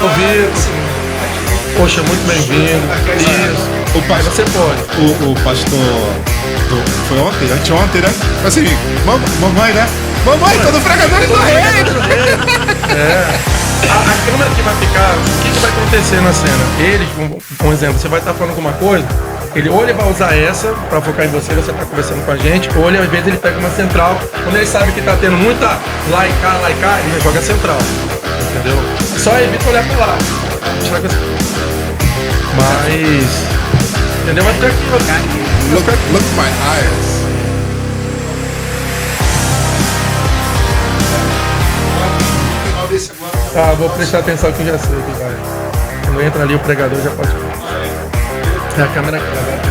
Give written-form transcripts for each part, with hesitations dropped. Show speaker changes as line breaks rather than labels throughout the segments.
pastor Vitor. Poxa, muito bem-vindo. Isso.
O pastor,
você pode.
O pastor foi ontem, anteontem, né? Assim, mamãe, né? Mamãe, tô no Pregadores do Reino!
A câmera que vai ficar, o que vai acontecer na cena? Eles, por exemplo, você vai estar falando alguma coisa, ou ele vai usar essa pra focar em você tá conversando com a gente, ou ele, às vezes, ele pega uma central. Quando ele sabe que tá tendo muita laicar, ele joga a central. Entendeu? Só evita olhar pro lado. Mas... Entendeu? Vai ficar aqui, vai ficar aqui.
Look my eyes.
Vou prestar atenção que eu já sei que vai. Quando entra ali o pregador já pode. É a câmera aqui, agora.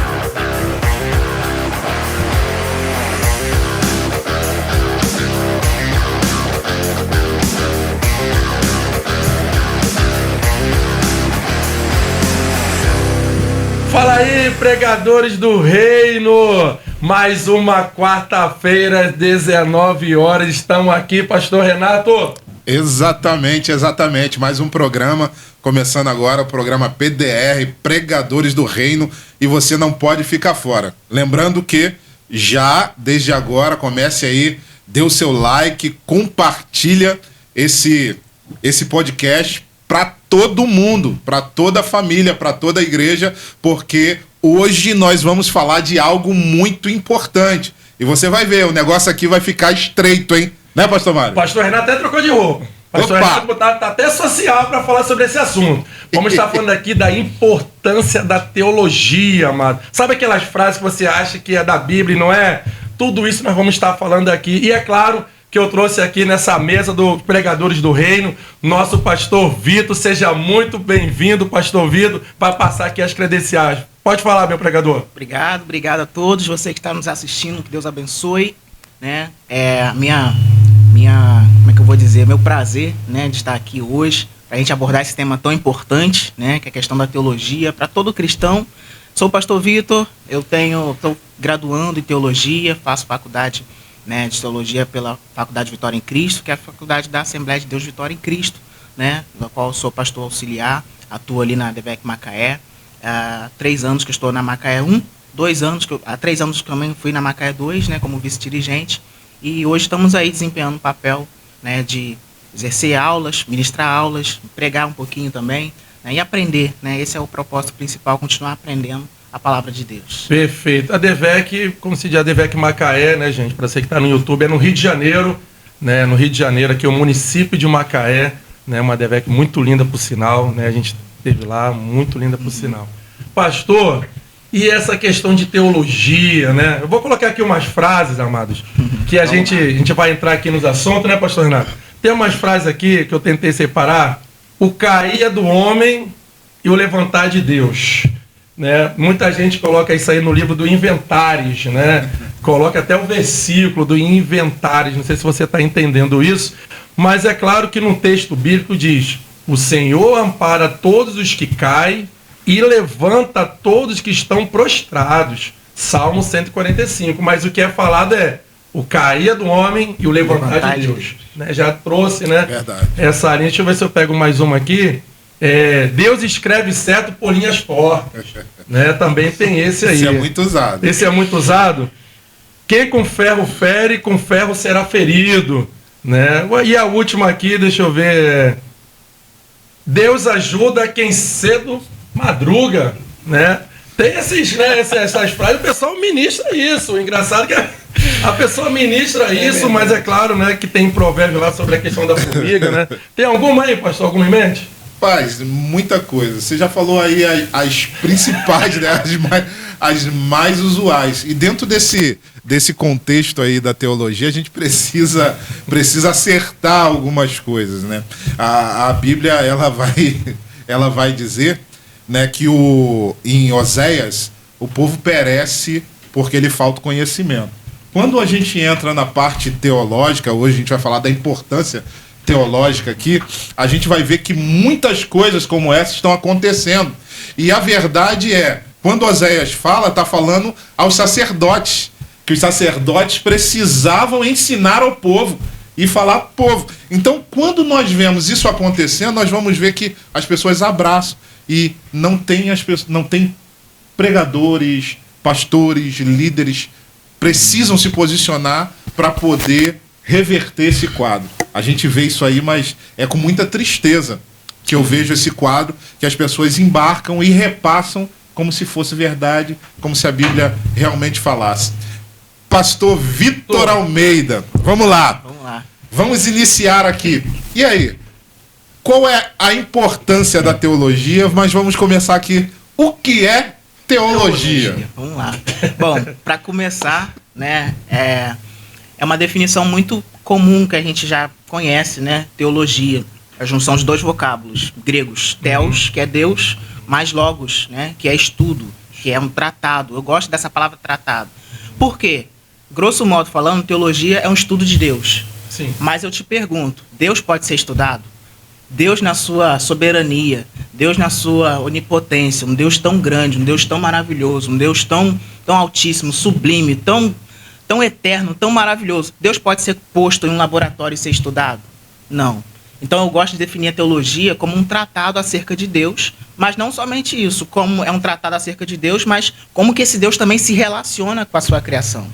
Fala aí, pregadores do reino! Mais uma quarta-feira, 19 horas. Estamos aqui, pastor Renato.
Exatamente. Mais um programa, começando agora, o programa PDR, Pregadores do Reino, e você não pode ficar fora. Lembrando que já, desde agora, comece aí, dê o seu like, compartilha esse podcast para todo mundo, para toda a família, para toda a igreja, porque hoje nós vamos falar de algo muito importante. E você vai ver, o negócio aqui vai ficar estreito, hein? Né, pastor Mário?
Pastor Renato até trocou de roupa. Pastor Renato tá até social para falar sobre esse assunto. Vamos estar falando aqui da importância da teologia, amado. Sabe aquelas frases que você acha que é da Bíblia e não é? Tudo isso nós vamos estar falando aqui. E é claro que eu trouxe aqui nessa mesa dos Pregadores do Reino, nosso pastor Vitor. Seja muito bem-vindo, pastor Vitor, para passar aqui as credenciais. Pode falar, meu pregador.
Obrigado a todos, você que está nos assistindo, que Deus abençoe, né? Como é que eu vou dizer, meu prazer, né, de estar aqui hoje, para a gente abordar esse tema tão importante, né, que é a questão da teologia, para todo cristão. Sou o pastor Vitor, estou graduando em teologia, faço faculdade, né, de teologia pela Faculdade Vitória em Cristo, que é a faculdade da Assembleia de Deus Vitória em Cristo, né, da qual sou pastor auxiliar, atuo ali na DVEC Macaé. Há 3 anos que estou na Macaé 1, há 3 anos que também fui na Macaé 2, né, como vice-dirigente, e hoje estamos aí desempenhando o papel, né, de exercer aulas, ministrar aulas, pregar um pouquinho também, né, e aprender, né, esse é o propósito principal, continuar aprendendo a palavra de Deus.
Perfeito. A DVEC, como se diz, a DVEC Macaé, né, gente, para você que está no YouTube, é no Rio de Janeiro, né, no Rio de Janeiro, aqui é o município de Macaé, né, uma DVEC muito linda por sinal, né, a gente esteve lá, muito linda por sinal. Pastor, e essa questão de teologia, né, eu vou colocar aqui umas frases, amados, que a gente vai entrar aqui nos assuntos, né, pastor Renato? Tem umas frases aqui que eu tentei separar, o cair do homem e o levantar de Deus. Né? Muita gente coloca isso aí no livro do Inventares, né? Coloca até o versículo do Inventares, não sei se você está entendendo isso, mas é claro que no texto bíblico diz: o Senhor ampara todos os que caem e levanta todos que estão prostrados. Salmo 145, mas o que é falado é o cair do homem e o levantar de Deus. Né? Já trouxe, né?
Verdade.
Essa linha, deixa eu ver se eu pego mais uma aqui. Deus escreve certo por linhas tortas, né? Também tem esse aí.
Esse é muito usado.
Esse é muito usado. Quem com ferro fere, com ferro será ferido, né? E a última aqui, deixa eu ver. Deus ajuda quem cedo madruga, né? Tem essas frases, o pessoal ministra isso. O engraçado é que a pessoa ministra isso, mas é claro, né, que tem provérbio lá sobre a questão da formiga, né? Tem alguma aí, pastor, alguma em mente?
Rapaz, muita coisa. Você já falou aí as principais, né, as mais usuais. E dentro desse contexto aí da teologia, a gente precisa acertar algumas coisas, né? A Bíblia, ela vai dizer, né, que em Oséias o povo perece porque lhe falta conhecimento. Quando a gente entra na parte teológica, hoje a gente vai falar da importância teológica aqui, a gente vai ver que muitas coisas como essa estão acontecendo. E a verdade é, quando Oséias fala, está falando aos sacerdotes, que os sacerdotes precisavam ensinar ao povo. e falar povo. Então, quando nós vemos isso acontecendo, nós vamos ver que as pessoas abraçam e não tem pregadores, pastores, líderes precisam se posicionar para poder reverter esse quadro. A gente vê isso aí, mas é com muita tristeza que eu vejo esse quadro, que as pessoas embarcam e repassam como se fosse verdade, como se a Bíblia realmente falasse. Pastor Vitor Almeida, vamos lá. Vamos iniciar aqui. E aí? Qual é a importância da teologia? Mas vamos começar aqui. O que é teologia?
Vamos lá. Bom, para começar, né, é uma definição muito comum que a gente já conhece, né? Teologia. A junção de dois vocábulos gregos. Theos, que é Deus, mais logos, né? Que é estudo, que é um tratado. Eu gosto dessa palavra tratado. Por quê? Grosso modo falando, teologia é um estudo de Deus.
Sim.
Mas eu te pergunto, Deus pode ser estudado? Deus na sua soberania, Deus na sua onipotência, um Deus tão grande, um Deus tão maravilhoso, um Deus tão altíssimo, sublime, tão eterno, tão maravilhoso. Deus pode ser posto em um laboratório e ser estudado? Não. Então eu gosto de definir a teologia como um tratado acerca de Deus, mas não somente isso, como é um tratado acerca de Deus, mas como que esse Deus também se relaciona com a sua criação.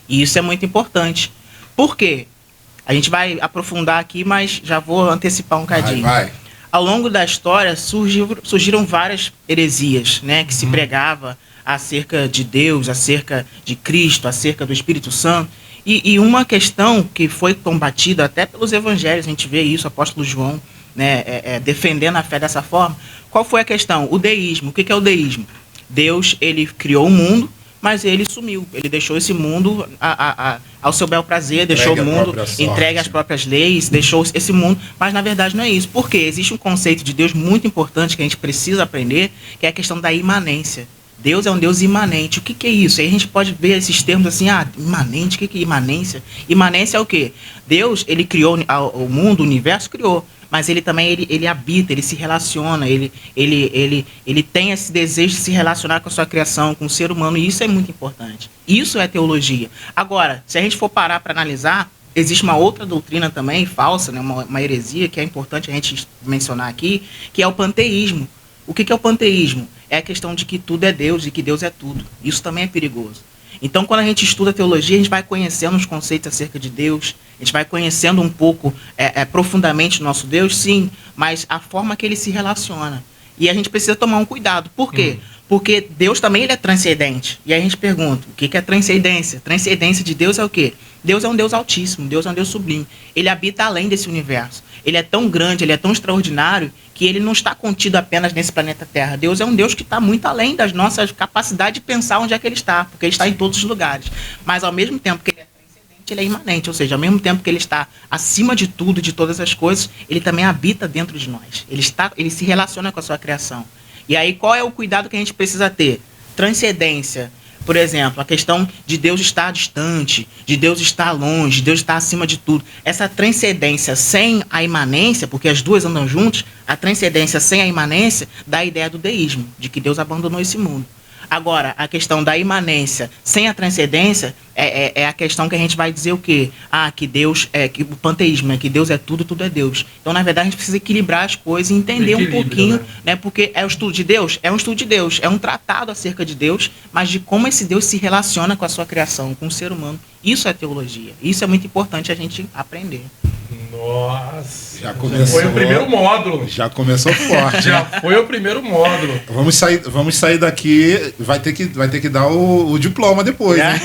E isso é muito importante. Por quê? A gente vai aprofundar aqui, mas já vou antecipar um bocadinho.
Vai.
Ao longo da história surgiram várias heresias, né, que se pregava acerca de Deus, acerca de Cristo, acerca do Espírito Santo. E uma questão que foi combatida até pelos evangelhos, a gente vê isso, o apóstolo João, né, defendendo a fé dessa forma. Qual foi a questão? O deísmo. O que é o deísmo? Deus, ele criou o mundo, mas ele sumiu. Ele deixou esse mundo ao seu bel prazer, deixou o mundo entregue às próprias leis, deixou esse mundo. Mas, na verdade, não é isso. Por quê? Existe um conceito de Deus muito importante que a gente precisa aprender, que é a questão da imanência. Deus é um Deus imanente. O que é isso? Aí a gente pode ver esses termos assim, imanente, o que é imanência? Imanência é o quê? Deus, ele criou o mundo, o universo criou, mas ele também, ele habita, ele se relaciona, ele tem esse desejo de se relacionar com a sua criação, com o ser humano, e isso é muito importante. Isso é teologia. Agora, se a gente for parar para analisar, existe uma outra doutrina também, falsa, né, uma heresia, que é importante a gente mencionar aqui, que é o panteísmo. O que é o panteísmo? É a questão de que tudo é Deus e que Deus é tudo. Isso também é perigoso. Então, quando a gente estuda teologia, a gente vai conhecendo os conceitos acerca de Deus, a gente vai conhecendo um pouco profundamente o nosso Deus, sim, mas a forma que ele se relaciona. E a gente precisa tomar um cuidado. Por quê? Porque Deus também ele é transcendente. E aí a gente pergunta, o que é transcendência? Transcendência de Deus é o quê? Deus é um Deus altíssimo, Deus é um Deus sublime. Ele habita além desse universo. Ele é tão grande, ele é tão extraordinário, que ele não está contido apenas nesse planeta Terra. Deus é um Deus que está muito além das nossas capacidades de pensar onde é que ele está, porque ele está em todos os lugares. Mas ao mesmo tempo que ele é transcendente, ele é imanente, ou seja, ao mesmo tempo que ele está acima de tudo, de todas as coisas, ele também habita dentro de nós. Ele se relaciona com a sua criação. E aí qual é o cuidado que a gente precisa ter? Transcendência. Por exemplo, a questão de Deus estar distante, de Deus estar longe, de Deus estar acima de tudo. Essa transcendência sem a imanência, porque as duas andam juntas, a transcendência sem a imanência dá a ideia do deísmo, de que Deus abandonou esse mundo. Agora, a questão da imanência sem a transcendência é a questão que a gente vai dizer o quê? Que Deus que o panteísmo, né? Que Deus é tudo, tudo é Deus. Então, na verdade, a gente precisa equilibrar as coisas e entender um pouquinho, né? Porque é o estudo de Deus? É um estudo de Deus, é um tratado acerca de Deus, mas de como esse Deus se relaciona com a sua criação, com o ser humano. Isso é teologia. Isso é muito importante a gente aprender.
Nossa,
já começou,
foi o primeiro módulo.
Já começou forte.
Já foi o primeiro módulo.
Vamos sair daqui, vai ter que dar o diploma depois, né?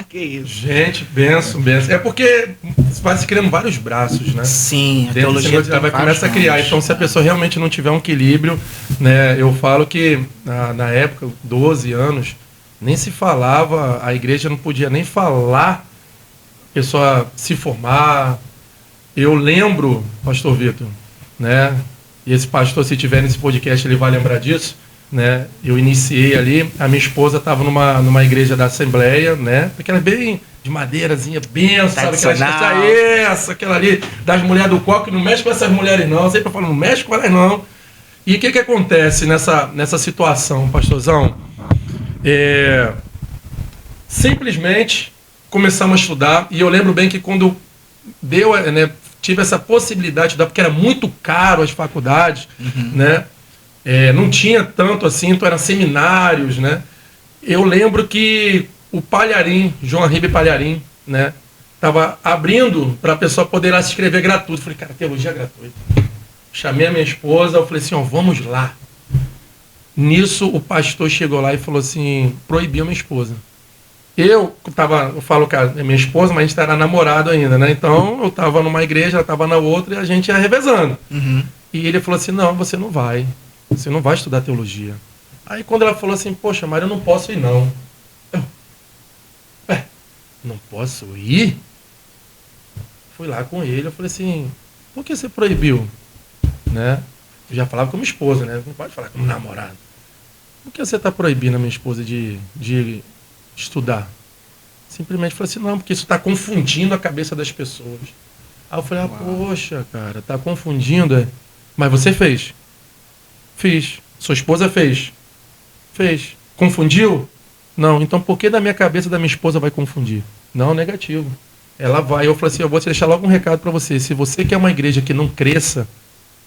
Que isso.
Gente, benção. É porque vai se criando vários braços, né?
Sim, a teologia
vai começar a criar. Então, se a pessoa realmente não tiver um equilíbrio, né? Eu falo que na época, 12 anos, nem se falava, a igreja não podia nem falar, a pessoa se formar. Eu lembro, pastor Vitor, né? E esse pastor, se tiver nesse podcast, ele vai lembrar disso, né? Eu iniciei ali, a minha esposa estava numa igreja da Assembleia, né? Aquela bem de madeirazinha, benção, sabe? Aquela ali das mulheres do coque, não mexe com essas mulheres não, eu sempre falo, não mexe com elas não. E o que acontece nessa situação, pastorzão? Simplesmente começamos a estudar, e eu lembro bem que quando tive essa possibilidade de estudar, porque era muito caro as faculdades, né? Não tinha tanto assim, então eram seminários, né? Eu lembro que o Palharim, João Arribe Palharim, né? Estava abrindo para a pessoa poder lá se inscrever gratuito. Falei, cara, teologia é gratuita. Chamei a minha esposa, eu falei assim, ó, vamos lá. Nisso, o pastor chegou lá e falou assim, proibiu a minha esposa. Eu falo, cara, é minha esposa, mas a gente era namorado ainda, né? Então, eu estava numa igreja, ela estava na outra, e a gente ia revezando. E ele falou assim, não, você não vai estudar teologia. Aí, quando ela falou assim, poxa, Mário, eu não posso ir, não. Não posso ir? Fui lá com ele, eu falei assim, por que você proibiu? Né? Eu já falava como esposa, né? Não pode falar como namorado. Por que você está proibindo a minha esposa de estudar? Simplesmente falei assim, não, porque isso está confundindo a cabeça das pessoas. Aí eu falei, poxa, cara, está confundindo. Mas você fez? Fiz. Sua esposa fez? Fez. Confundiu? Não. Então por que da minha cabeça da minha esposa vai confundir? Não, negativo. Ela vai. Eu falei assim, eu vou te deixar logo um recado para você. Se você quer uma igreja que não cresça,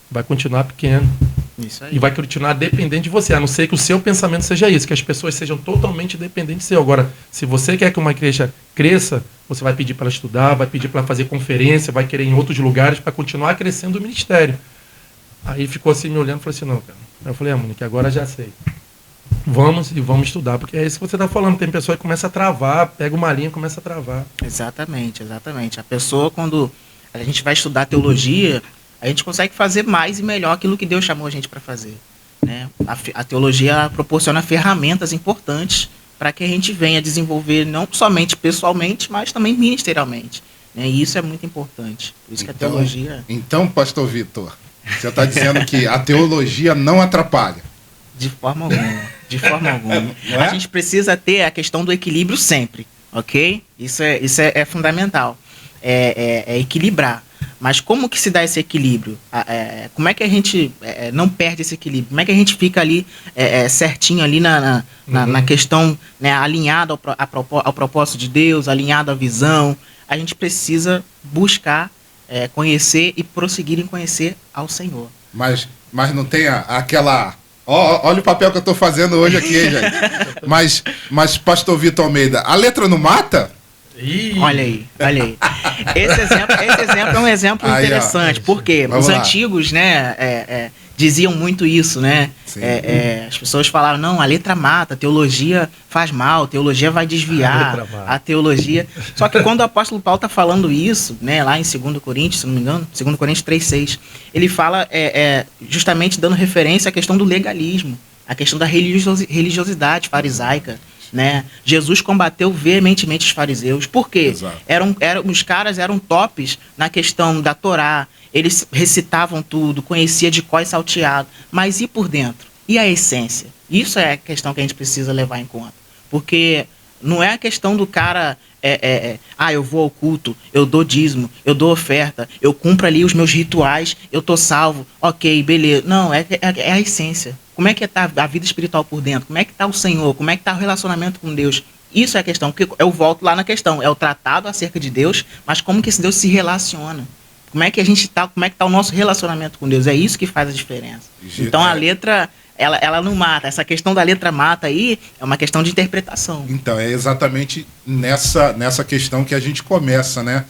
vai continuar pequeno. Isso aí. E vai continuar dependente de você, a não ser que o seu pensamento seja isso, que as pessoas sejam totalmente dependentes de seu. Agora, se você quer que uma igreja cresça, você vai pedir para ela estudar, vai pedir para ela fazer conferência, vai querer em outros lugares para continuar crescendo o ministério. Aí ficou assim me olhando e falou assim, não, cara. Aí eu falei, Monique, agora já sei. Vamos estudar, porque é isso que você está falando. Tem pessoa que começa a travar, pega uma linha e começa a travar.
Exatamente. A pessoa, quando a gente vai estudar teologia, a gente consegue fazer mais e melhor aquilo que Deus chamou a gente para fazer. Né? A teologia proporciona ferramentas importantes para que a gente venha desenvolver não somente pessoalmente, mas também ministerialmente. Né? E isso é muito importante. Por isso que a teologia...
Então, pastor Vitor, você está dizendo que a teologia não atrapalha?
De forma alguma. A gente precisa ter a questão do equilíbrio sempre, ok? Isso é fundamental. É equilibrar. Mas como que se dá esse equilíbrio? Como é que a gente não perde esse equilíbrio? Como é que a gente fica ali certinho ali na questão, né, alinhado ao propósito de Deus, alinhado à visão? A gente precisa buscar conhecer e prosseguir em conhecer ao Senhor.
Mas não tem aquela... Olha o papel que eu estou fazendo hoje aqui, hein, gente? Mas, pastor Vitor Almeida, a letra não mata?
Olha aí. Esse exemplo é um exemplo interessante, porque os antigos, né, diziam muito isso, né? As pessoas falavam, não, a letra mata, a teologia faz mal, a teologia vai desviar, a teologia... Só que quando o apóstolo Paulo está falando isso, né, lá em 2 Coríntios, se não me engano, 2 Coríntios 3,6, ele fala justamente dando referência à questão do legalismo, à questão da religiosidade farisaica. Né? Jesus combateu veementemente os fariseus. Por quê? Os caras eram tops na questão da Torá. Eles recitavam tudo, conhecia de cor e salteado. Mas e por dentro? E a essência? Isso é a questão que a gente precisa levar em conta. Porque não é a questão do cara... eu vou ao culto, eu dou dízimo, eu dou oferta, eu cumpro ali os meus rituais, eu tô salvo, ok, beleza. Não, é a essência. Como é que está a vida espiritual por dentro? Como é que está o Senhor? Como é que está o relacionamento com Deus? Isso é a questão, porque eu volto lá na questão, é o tratado acerca de Deus, mas como que esse Deus se relaciona? Como é que a gente está, como é que está o nosso relacionamento com Deus? É isso que faz a diferença. Então a letra, ela não mata. Essa questão da letra mata aí é uma questão de interpretação.
Então, é exatamente nessa questão que a gente começa, né?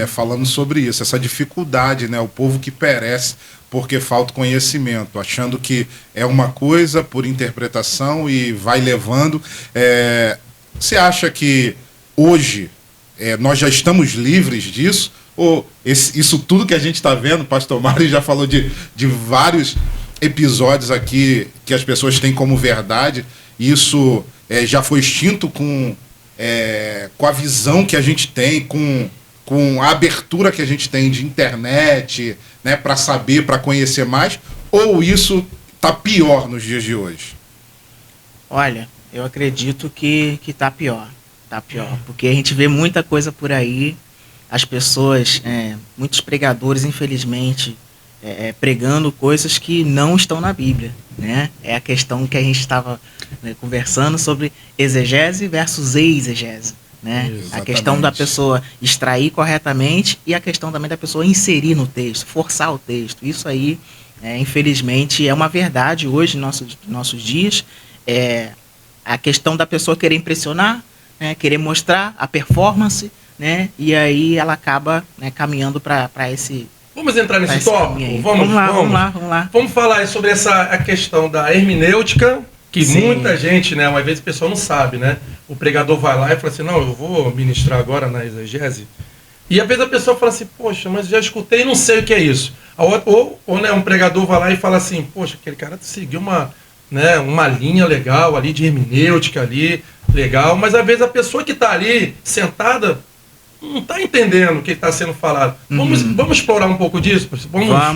Falando sobre isso, essa dificuldade, né? O povo que perece porque falta conhecimento, achando que é uma coisa por interpretação e vai levando. Você acha que hoje nós já estamos livres disso? Ou isso tudo que a gente está vendo, pastor Mário já falou de vários episódios aqui que as pessoas têm como verdade, isso já foi extinto com a visão que a gente tem, com a abertura que a gente tem de internet, né, para saber, para conhecer mais, ou isso está pior nos dias de hoje?
Olha, eu acredito que está pior. Está pior, porque a gente vê muita coisa por aí, as pessoas, muitos pregadores, infelizmente, pregando coisas que não estão na Bíblia, né? É a questão que a gente estava conversando sobre exegese versus exegese, né?
Exatamente.
A questão da pessoa extrair corretamente e a questão também da pessoa inserir no texto, forçar o texto. Isso aí, infelizmente, é uma verdade hoje nos nossos dias. A questão da pessoa querer impressionar, né? Querer mostrar a performance, né? E aí ela acaba, né, caminhando para esse...
Vamos entrar nesse tópico?
Vamos lá.
Vamos falar sobre a questão da hermenêutica, que
Sim.
muita gente, né, uma vez o pessoal não sabe, né? O pregador vai lá e fala assim, não, eu vou ministrar agora na exegese. E às vezes a pessoa fala assim, poxa, mas já escutei e não sei o que é isso. Ou né, um pregador vai lá e fala assim, poxa, aquele cara seguiu uma linha legal ali de hermenêutica ali, legal, mas às vezes a pessoa que está ali sentada não está entendendo o que está sendo falado. Vamos explorar um pouco disso? Vamos
lá,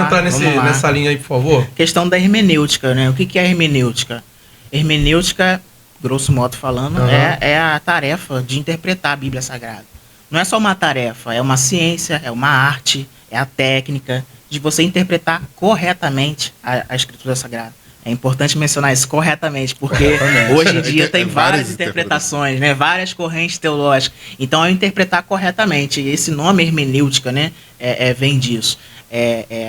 entrar nessa linha aí, por favor?
Questão da hermenêutica, né? O que é hermenêutica? Hermenêutica, grosso modo falando, é a tarefa de interpretar a Bíblia Sagrada. Não é só uma tarefa, é uma ciência, é uma arte, é a técnica de você interpretar corretamente a Escritura Sagrada. É importante mencionar isso corretamente, porque hoje em dia tem várias interpretações, né? Várias correntes teológicas. Então, é interpretar corretamente. E esse nome hermenêutica, né, vem disso.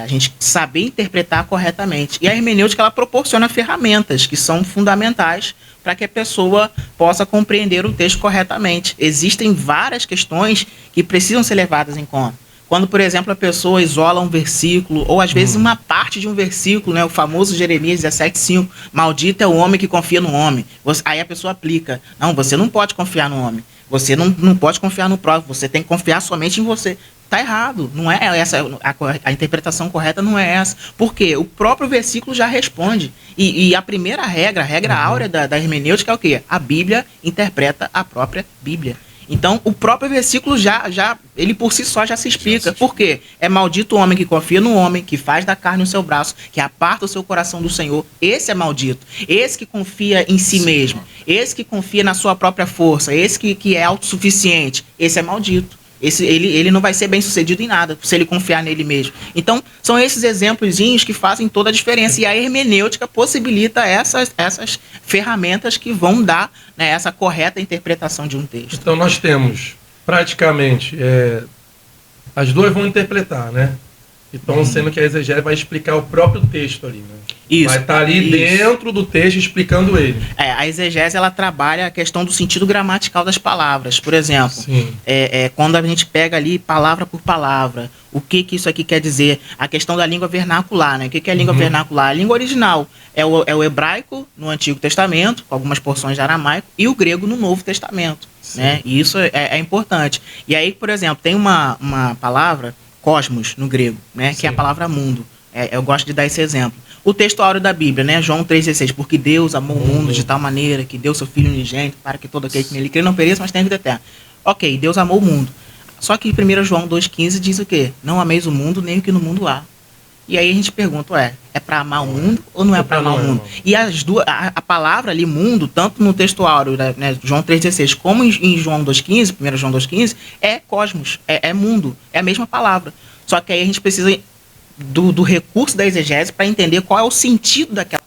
A gente saber interpretar corretamente. E a hermenêutica, ela proporciona ferramentas que são fundamentais para que a pessoa possa compreender o texto corretamente. Existem várias questões que precisam ser levadas em conta. Quando, por exemplo, a pessoa isola um versículo, ou às vezes uma parte de um versículo, né, o famoso Jeremias 17:5, maldito é o homem que confia no homem. Aí a pessoa aplica, não, você não pode confiar no homem, você não pode confiar no próprio, você tem que confiar somente em você. Está errado, não é essa, a interpretação correta não é essa. Por quê? O próprio versículo já responde. E a primeira regra, a regra áurea da hermenêutica é o quê? A Bíblia interpreta a própria Bíblia. Então, o próprio versículo ele por si só já se explica. Por quê? É maldito o homem que confia no homem, que faz da carne o seu braço, que aparta o seu coração do Senhor. Esse é maldito. Esse que confia em si mesmo. Esse que confia na sua própria força. Esse que é autossuficiente. Esse é maldito. Ele não vai ser bem sucedido em nada, se ele confiar nele mesmo. Então, são esses exemplozinhos que fazem toda a diferença. E a hermenêutica possibilita essas ferramentas que vão dar, né, essa correta interpretação de um texto.
Então, nós temos, praticamente, as duas vão interpretar, né? Então, sendo que a exegese vai explicar o próprio texto ali, né?
Isso,
vai estar ali dentro do texto explicando ele.
A exegese, ela trabalha a questão do sentido gramatical das palavras. Por exemplo, quando a gente pega ali palavra por palavra, o que isso aqui quer dizer? A questão da língua vernacular, né? O que é a língua vernacular? A língua original é o hebraico no Antigo Testamento, com algumas porções de aramaico, e o grego no Novo Testamento, né? E isso é importante. E aí, por exemplo, tem uma palavra, cosmos, no grego, né? Que é a palavra mundo. Eu gosto de dar esse exemplo. O texto áureo da Bíblia, né? João 3,16, porque Deus amou o mundo de tal maneira que deu seu Filho unigênito para que todo aquele que nele crê não pereça, mas tenha vida eterna. Ok, Deus amou o mundo. Só que 1 João 2,15 diz o quê? Não ameis o mundo nem o que no mundo há. E aí a gente pergunta, é para amar o mundo ou não é para amar o mundo? E a palavra ali, mundo, tanto no texto áureo, né, João 3,16, como em João 2,15, 1 João 2,15, é cosmos, é mundo, é a mesma palavra. Só que aí a gente precisa do recurso da exegese para entender qual é o sentido daquela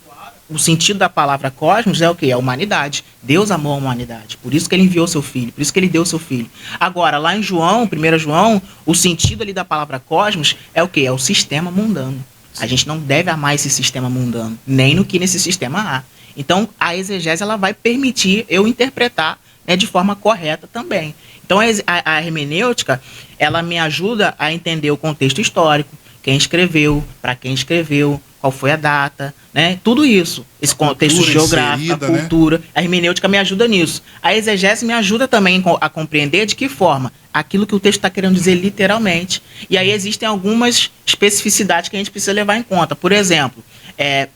palavra. O sentido da palavra cosmos é o quê? É a humanidade. Deus amou a humanidade. Por isso que ele enviou seu filho. Por isso que ele deu seu filho. Agora, lá em João, 1 João, o sentido ali da palavra cosmos é o quê? É o sistema mundano. A gente não deve amar esse sistema mundano, nem no que nesse sistema há. Então, a exegese, ela vai permitir eu interpretar, né, de forma correta também. Então, a hermenêutica, ela me ajuda a entender o contexto histórico, quem escreveu, para quem escreveu, qual foi a data, né? Tudo isso. Esse contexto geográfico, a cultura. Né? A hermenêutica me ajuda nisso. A exegese me ajuda também a compreender de que forma aquilo que o texto está querendo dizer literalmente. E aí existem algumas especificidades que a gente precisa levar em conta. Por exemplo,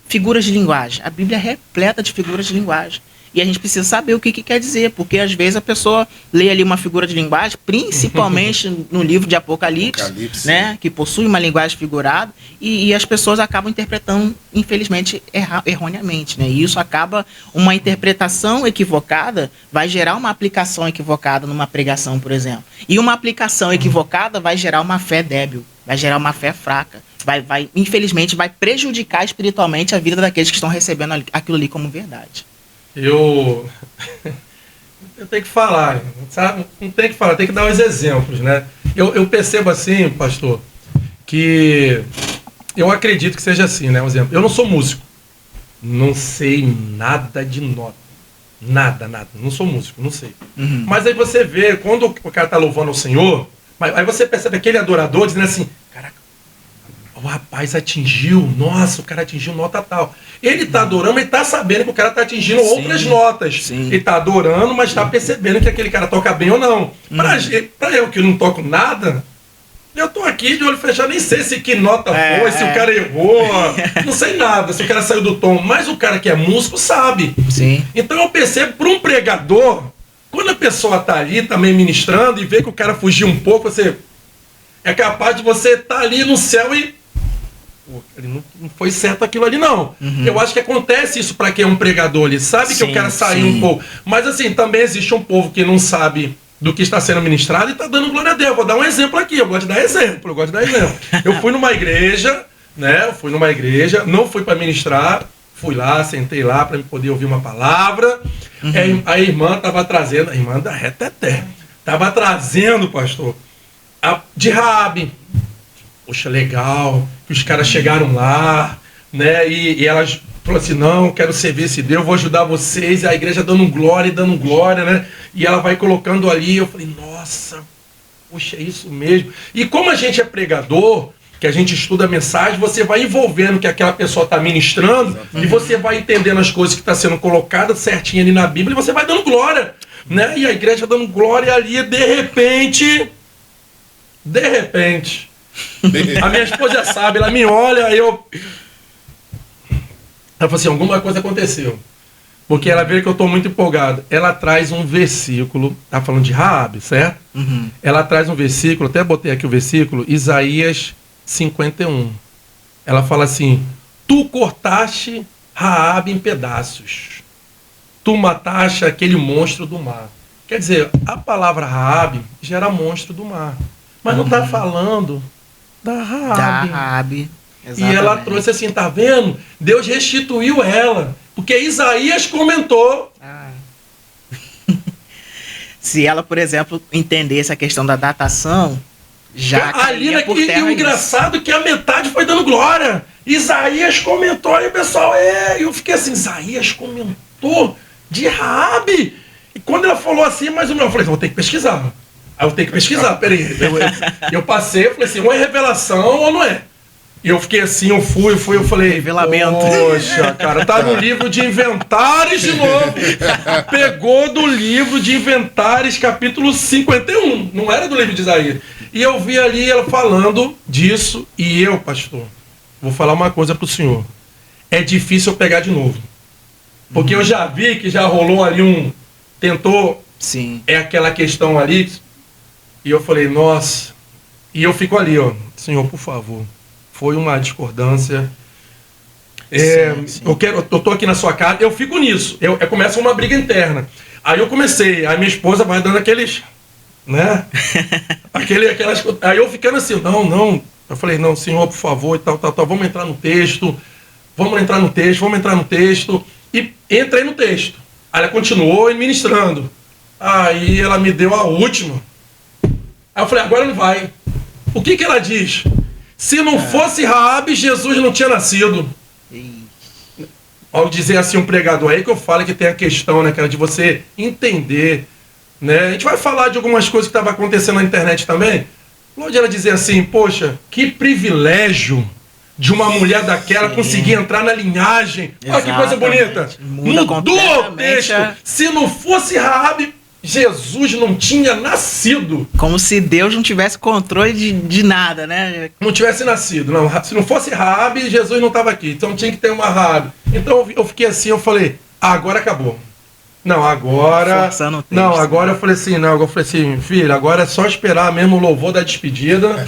figuras de linguagem. A Bíblia é repleta de figuras de linguagem. E a gente precisa saber o que quer dizer, porque às vezes a pessoa lê ali uma figura de linguagem, principalmente no livro de Apocalipse, né, que possui uma linguagem figurada, e as pessoas acabam interpretando, infelizmente, erroneamente, né? E isso acaba, uma interpretação equivocada vai gerar uma aplicação equivocada numa pregação, por exemplo. E uma aplicação equivocada vai gerar uma fé débil, vai gerar uma fé fraca. Infelizmente, vai prejudicar espiritualmente a vida daqueles que estão recebendo aquilo ali como verdade.
Eu tenho que falar, sabe? Não tem que falar, tem que dar os exemplos, né? Eu percebo assim, pastor, que eu acredito que seja assim, né? Um exemplo. Eu não sou músico. Não sei nada de nota. Nada. Não sou músico, não sei.
Uhum.
Mas aí você vê, quando o cara tá louvando ao Senhor, aí você percebe aquele adorador dizendo assim, caraca, o rapaz atingiu, nossa, o cara atingiu nota tal. Ele tá adorando, ele tá sabendo que o cara tá atingindo outras notas.
Sim.
Ele tá adorando, mas tá percebendo que aquele cara toca bem ou não. Pra eu que não toco nada, eu tô aqui de olho fechado, nem sei se que nota foi, se o cara errou, não sei nada, se o cara saiu do tom. Mas o cara que é músico sabe.
Sim.
Então eu percebo, para um pregador, quando a pessoa tá ali também ministrando e vê que o cara fugiu um pouco, você é capaz de você estar ali no céu e ele não foi certo aquilo ali, não. Eu acho que acontece isso para quem é um pregador. Ele sabe que o cara saiu um pouco. Mas assim, também existe um povo que não sabe do que está sendo ministrado e está dando glória a Deus. Vou dar um exemplo aqui. Eu gosto de dar exemplo. Eu fui numa igreja, né? Não fui para ministrar. Fui lá, sentei lá para poder ouvir uma palavra. A irmã estava trazendo, a irmã da Reteté, estava trazendo, pastor, de Raabe. Poxa, legal, que os caras chegaram lá, né, e elas falaram assim, não, quero servir esse Deus, vou ajudar vocês, e a igreja dando glória, né, e ela vai colocando ali, eu falei, nossa, poxa, é isso mesmo. E como a gente é pregador, que a gente estuda a mensagem, você vai envolvendo que aquela pessoa está ministrando, e você vai entendendo as coisas que estão sendo colocadas certinho ali na Bíblia, e você vai dando glória, né, e a igreja dando glória ali, de repente, a minha esposa sabe, ela me olha, ela fala assim, alguma coisa aconteceu. Porque ela vê que eu estou muito empolgado. Ela traz um versículo, tá falando de Raabe, certo? Ela traz um versículo, até botei aqui o versículo, Isaías 51. Ela fala assim, tu cortaste Raabe em pedaços. Tu mataste aquele monstro do mar. Quer dizer, a palavra Raabe gera monstro do mar. Mas não está falando da Raabe. E ela trouxe assim, tá vendo? Deus restituiu ela. Porque Isaías comentou.
Se ela, por exemplo, entendesse a questão da datação, já
ali
por terra.
E o engraçado é que a metade foi dando glória. Isaías comentou, aí o pessoal, eu fiquei assim, Isaías comentou de Raabe. E quando ela falou assim, mais ou menos, eu falei, vou ter que pesquisar. Aí eu tenho que pesquisar, peraí. Eu passei, eu falei assim, ou é revelação ou não é? E eu fiquei assim, eu falei...
Revelamento.
Poxa, cara, tá no livro de Inventários de novo. Pegou do livro de Inventários, capítulo 51. Não era do livro de Isaías. E eu vi ali ela falando disso. E eu, pastor, vou falar uma coisa pro senhor. É difícil eu pegar de novo. Porque eu já vi que já rolou ali tentou...
Sim.
É aquela questão ali... E eu falei, nossa... E eu fico ali, ó. Senhor, por favor. Foi uma discordância. Sim. Eu tô aqui na sua casa, eu fico nisso. Começa uma briga interna. Aí eu comecei, aí minha esposa vai dando aqueles... Né? Aí eu ficando assim, não. Eu falei, não, senhor, por favor, e tal. Vamos entrar no texto. E entrei no texto. Aí ela continuou ministrando. Aí ela me deu a última. Aí eu falei, agora não vai. O que ela diz? Se não fosse Raabe, Jesus não tinha nascido. Ao dizer assim um pregador, aí que eu falo que tem a questão, né, cara, de você entender, né? A gente vai falar de algumas coisas que estavam acontecendo na internet também. Onde ela dizer assim, poxa, que privilégio de uma mulher daquela conseguir entrar na linhagem. Olha que coisa bonita. Mudou o texto. Se não fosse Raabe, Jesus não tinha nascido.
Como se Deus não tivesse controle de nada, né?
Não tivesse nascido, não. Se não fosse Raabe, Jesus não estava aqui. Então tinha que ter uma Raabe. Então eu fiquei assim, eu falei, agora acabou. Não, agora...
Forçando o texto.
Não, agora eu falei assim, filho, agora é só esperar mesmo o louvor da despedida.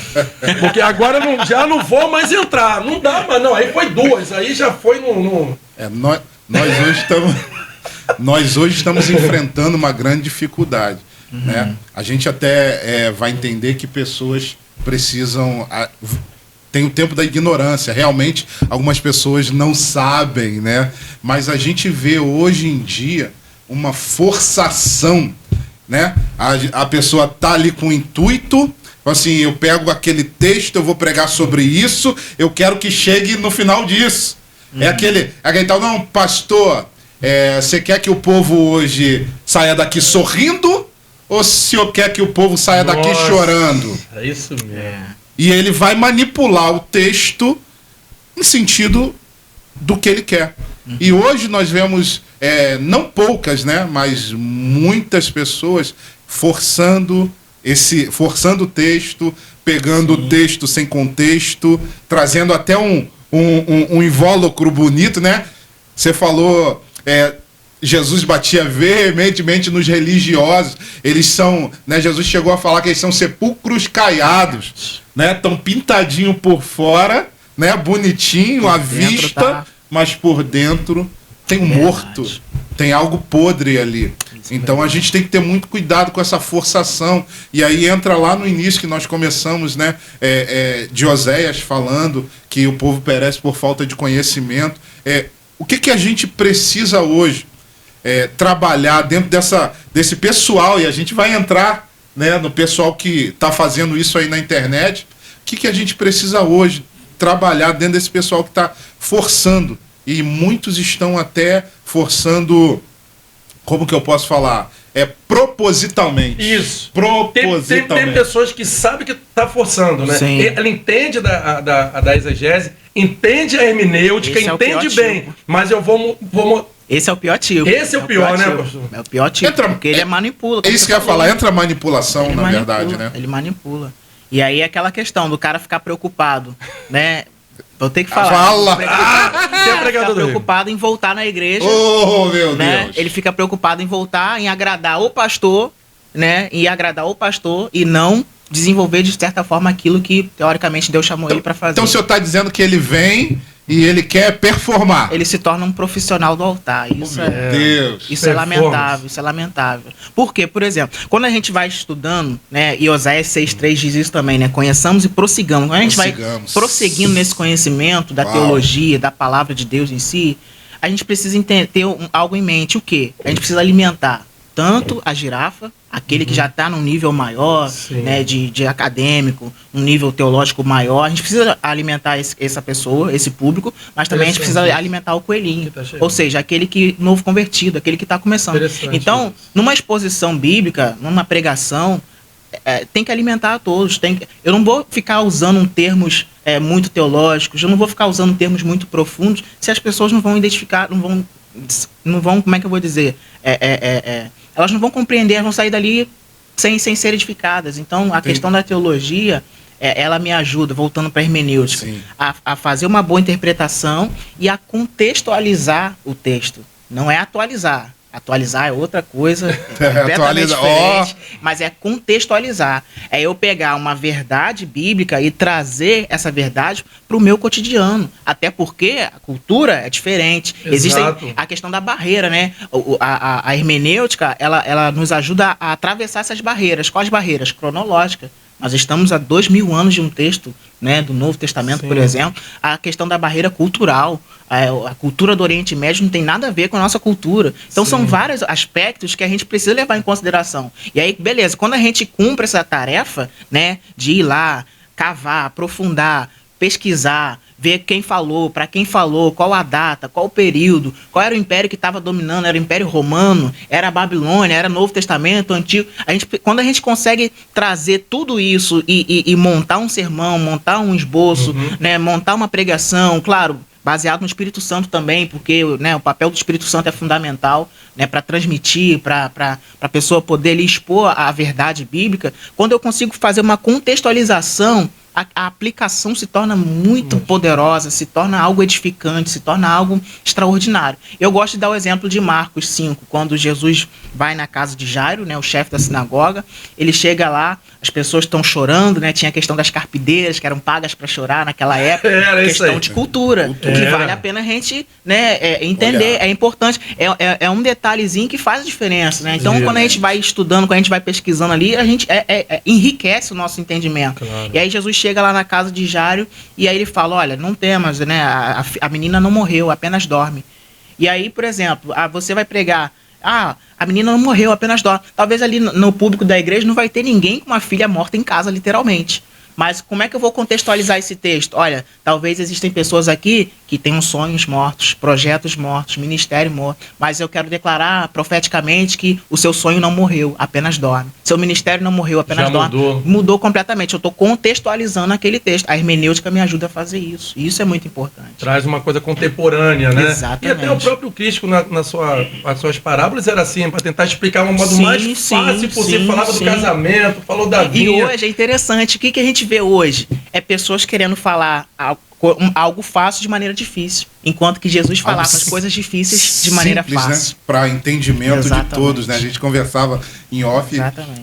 Porque agora já não vou mais entrar. Não dá, mas não. Aí foi duas, aí já foi no...
Nós hoje estamos enfrentando uma grande dificuldade. Né? A gente até vai entender que pessoas precisam... Tem o tempo da ignorância. Realmente, algumas pessoas não sabem, né? Mas a gente vê hoje em dia uma forçação, né? A pessoa tá ali com o intuito, assim, eu pego aquele texto, eu vou pregar sobre isso, eu quero que chegue no final disso. É aquele tal, não, pastor, você quer que o povo hoje saia daqui sorrindo ou o senhor quer que o povo saia daqui chorando?
É isso mesmo.
E ele vai manipular o texto em sentido do que ele quer. E hoje nós vemos, não poucas, né, mas muitas pessoas forçando o texto, pegando o texto sem contexto, trazendo até um invólucro bonito, né? Você falou, Jesus batia veementemente nos religiosos. Eles são, né? Jesus chegou a falar que eles são sepulcros caiados, né? Tão pintadinho por fora, né? Bonitinho à vista, tá, mas por dentro tem um morto, tem algo podre ali. Então a gente tem que ter muito cuidado com essa forçação. E aí entra lá no início que nós começamos, né, de Oséias falando que o povo perece por falta de conhecimento. O que a gente precisa hoje trabalhar dentro desse pessoal, e a gente vai entrar, né, no pessoal que está fazendo isso aí na internet. O que a gente precisa hoje trabalhar dentro desse pessoal que está forçando? E muitos estão até forçando, como que eu posso falar? Propositalmente.
Isso.
Propositalmente.
Tem pessoas que sabem que está forçando, né?
Sim.
Ela entende da exegese, entende a hermenêutica,
Esse
entende bem, mas eu vou...
Esse é o pior tipo.
Esse é o pior, né,
tipo.
pastor?
É o pior tipo, porque ele manipula.
É isso que eu ia falar, entra a manipulação,
Ele
na
manipula,
verdade, né?
Ele manipula. E aí é aquela questão do cara ficar preocupado, né? Vou ter que falar.
Fala!
Tem pregador
Fica preocupado em voltar na igreja.
Oh, meu
né?
Deus!
Ele fica preocupado em voltar, em agradar o pastor, né? E agradar o pastor e não desenvolver de certa forma aquilo que teoricamente Deus chamou ele para fazer.
Então o senhor está dizendo que ele vem e ele quer performar.
Ele se torna um profissional do altar. Isso
Deus.
Isso é lamentável, isso é lamentável. Por quê? Por exemplo, quando a gente vai estudando, né, e Oséias 6,3 diz isso também, né, conheçamos e prossigamos. Quando a gente vai prosseguindo nesse conhecimento da teologia, da palavra de Deus em si, a gente precisa ter algo em mente. O quê? A gente precisa alimentar tanto a girafa, aquele que já está num nível maior, né, de acadêmico, um nível teológico maior. A gente precisa alimentar essa pessoa, esse público, mas também a gente precisa alimentar o coelhinho, ou seja, aquele que novo convertido, aquele que está começando. Então, numa exposição bíblica, numa pregação, tem que alimentar a todos. Eu não vou ficar usando termos muito teológicos, eu não vou ficar usando termos muito profundos se as pessoas não vão identificar, não vão, como é que eu vou dizer? Elas não vão compreender, elas vão sair dali sem ser edificadas. Então, a questão da teologia, ela me ajuda, voltando para a hermenêutica, a fazer uma boa interpretação e a contextualizar o texto. Não é atualizar. Atualizar é outra coisa, completamente diferente, mas é contextualizar. É eu pegar uma verdade bíblica e trazer essa verdade para o meu cotidiano. Até porque a cultura é diferente. Existe a questão da barreira, né? A hermenêutica, ela nos ajuda a atravessar essas barreiras. Quais barreiras? Cronológicas. Nós estamos há 2000 anos de um texto, né, do Novo Testamento, por exemplo. A questão da barreira cultural. A cultura do Oriente Médio não tem nada a ver com a nossa cultura. Então são vários aspectos que a gente precisa levar em consideração. E aí, beleza, quando a gente cumpre essa tarefa, né, de ir lá, cavar, aprofundar, pesquisar, ver quem falou, para quem falou, qual a data, qual o período, qual era o império que estava dominando, era o Império Romano, era a Babilônia, era o Novo Testamento, Antigo. Quando a gente consegue trazer tudo isso e montar um sermão, montar um esboço, né, montar uma pregação, claro, baseado no Espírito Santo também, porque, né, o papel do Espírito Santo é fundamental, né, para transmitir, para a pessoa poder ali expor a verdade bíblica. Quando eu consigo fazer uma contextualização, a aplicação se torna muito poderosa, se torna algo edificante, se torna algo extraordinário. Eu gosto de dar o exemplo de Marcos 5, quando Jesus vai na casa de Jairo, né, o chefe da sinagoga, ele chega lá, as pessoas estão chorando, né, tinha a questão das carpideiras, que eram pagas para chorar naquela época, questão de cultura, que vale a pena a gente, né, entender, é importante, é um detalhezinho que faz a diferença, né? Então, quando a gente vai estudando, quando a gente vai pesquisando ali, a gente enriquece o nosso entendimento. Claro. E aí Jesus chega lá na casa de Jairo e aí ele fala, olha, não temas, né? A menina não morreu, apenas dorme. E aí, por exemplo, você vai pregar Ah, a menina não morreu, apenas dorme. Talvez ali no público da igreja não vai ter ninguém com uma filha morta em casa, literalmente. Mas como é que eu vou contextualizar esse texto? Olha, talvez existem pessoas aqui que tenham sonhos mortos, projetos mortos, ministério morto, mas eu quero declarar profeticamente que o seu sonho não morreu, apenas dorme. Seu ministério não morreu, apenas dorme. Mudou completamente. Eu estou contextualizando aquele texto. A hermenêutica me ajuda a fazer isso. E isso é muito importante.
Traz uma coisa contemporânea, né?
Exatamente.
E até o próprio Cristo, nas suas parábolas, era assim, para tentar explicar um modo mais fácil possível. Falava do casamento, falou da vida.
E hoje é interessante. O que a gente vê hoje? É pessoas querendo falar algo fácil de maneira difícil, enquanto que Jesus falava as coisas difíceis de maneira fácil.
Né? Para entendimento de todos, né? A gente conversava em off,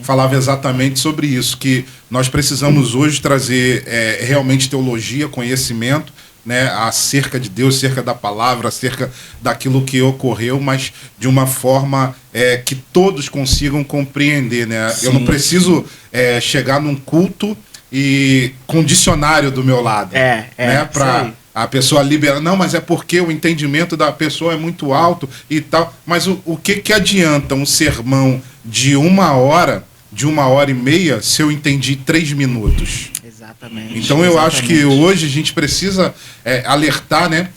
falava exatamente sobre isso, que nós precisamos hoje trazer realmente teologia, conhecimento, né, acerca de Deus, acerca da palavra, acerca daquilo que ocorreu, mas de uma forma que todos consigam compreender, né? Sim. Eu não preciso chegar num culto e com dicionário do meu lado, né, para a pessoa liberar. Não, mas é porque o entendimento da pessoa é muito alto e tal. Mas o que adianta um sermão de 1 hora, de 1h30, se eu entendi 3 minutos?
Exatamente.
Então eu acho que hoje a gente precisa alertar, né?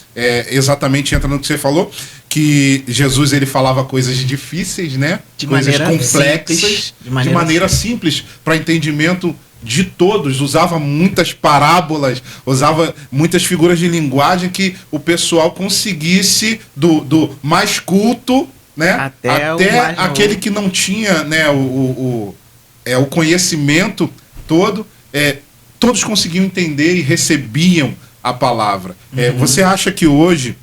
Exatamente, entra no que você falou, que Jesus ele falava coisas difíceis, né? Coisas complexas, de maneira simples, para entendimento de todos, usava muitas parábolas, usava muitas figuras de linguagem que o pessoal conseguisse do mais culto, né, até aquele que não tinha, né, o conhecimento todo, todos conseguiam entender e recebiam a palavra. Você acha que hoje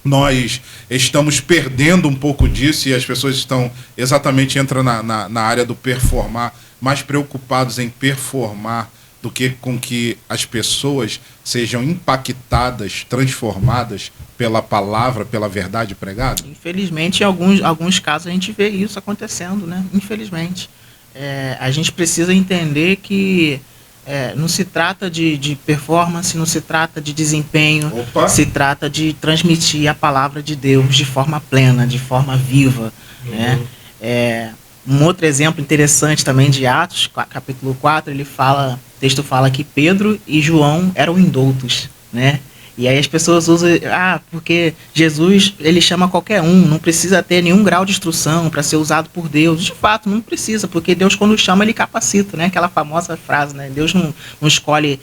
nós estamos perdendo um pouco disso e as pessoas estão entrando na área do performar, mais preocupados em performar do que com que as pessoas sejam impactadas, transformadas pela palavra, pela verdade pregada?
Infelizmente, em alguns casos a gente vê isso acontecendo, né? Infelizmente. A gente precisa entender que não se trata de performance, não se trata de desempenho, se trata de transmitir a palavra de Deus de forma plena, de forma viva, né? Um outro exemplo interessante também de Atos, capítulo 4, o texto fala que Pedro e João eram indoutos, né? E aí as pessoas usam, porque Jesus, ele chama qualquer um, não precisa ter nenhum grau de instrução para ser usado por Deus. De fato, não precisa, porque Deus, quando chama, ele capacita, né? Aquela famosa frase, né? Deus não escolhe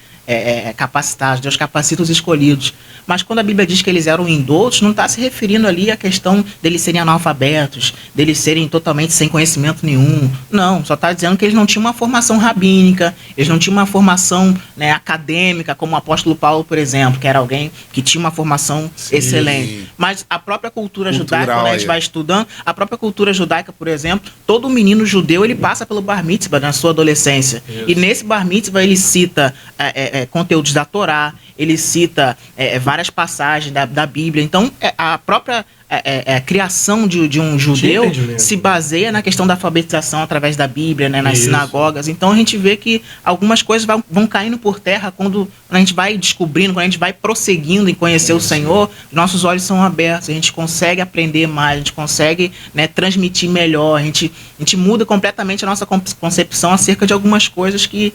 capacitados, Deus capacita os escolhidos. Mas quando a Bíblia diz que eles eram indoutos, não está se referindo ali à questão deles serem analfabetos, deles serem totalmente sem conhecimento nenhum. Não, só está dizendo que eles não tinham uma formação rabínica, eles não tinham uma formação, né, acadêmica, como o apóstolo Paulo, por exemplo, que era alguém que tinha uma formação excelente. Mas a própria cultura judaica, quando a gente vai estudando, a própria cultura judaica, por exemplo, todo menino judeu, ele passa pelo bar mitzvah na sua adolescência. Isso. E nesse bar mitzvah ele cita conteúdos da Torá, ele cita várias passagens da Bíblia. Então, a própria a criação de um judeu se baseia na questão da alfabetização através da Bíblia, né, nas sinagogas. Então, a gente vê que algumas coisas vão caindo por terra quando a gente vai descobrindo, quando a gente vai prosseguindo em conhecer o Senhor, nossos olhos são abertos, a gente consegue aprender mais, a gente consegue, né, transmitir melhor, a gente muda completamente a nossa concepção acerca de algumas coisas que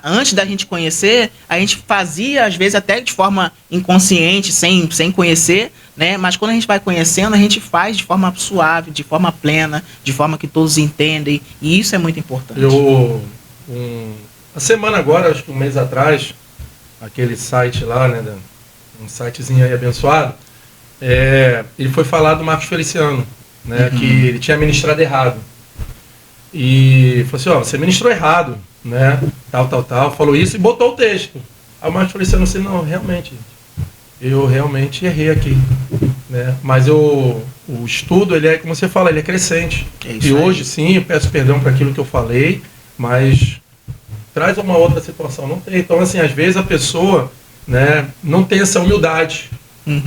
antes da gente conhecer, a gente fazia, às vezes, até de forma inconsciente, sem conhecer, né? Mas quando a gente vai conhecendo, a gente faz de forma suave, de forma plena, de forma que todos entendem, e isso é muito importante. A semana agora, acho que um mês atrás, aquele site lá, né, um sitezinho aí abençoado, ele foi falar do Marcos Feliciano, né, que ele tinha ministrado errado. E falou assim, você ministrou errado, né, tal, falou isso e botou o texto. Aí o Marcos Feliciano disse, não, realmente, eu realmente errei aqui, né, mas o estudo, ele como você fala, ele é crescente. E hoje, sim, eu peço perdão por aquilo que eu falei, mas traz uma outra situação, não tem. Então, assim, às vezes a pessoa, né, não tem essa humildade.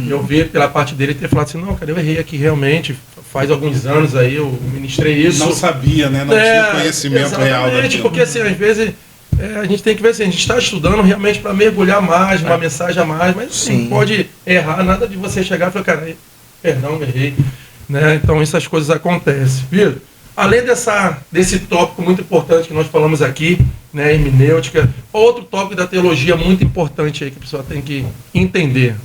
Eu vi pela parte dele ter falado assim, não, cara, eu errei aqui realmente, faz alguns anos aí eu ministrei isso.
Não sabia, né? Não tinha conhecimento real daquilo.
Porque assim, às vezes a gente tem que ver assim, a gente está estudando realmente para mergulhar mais, uma mensagem a mais, mas não pode errar, nada de você chegar e falar, cara, perdão, errei. né? Então essas coisas acontecem. Viu? Além desse tópico muito importante que nós falamos aqui, né, hermenêutica, outro tópico da teologia muito importante aí que a pessoa tem que entender.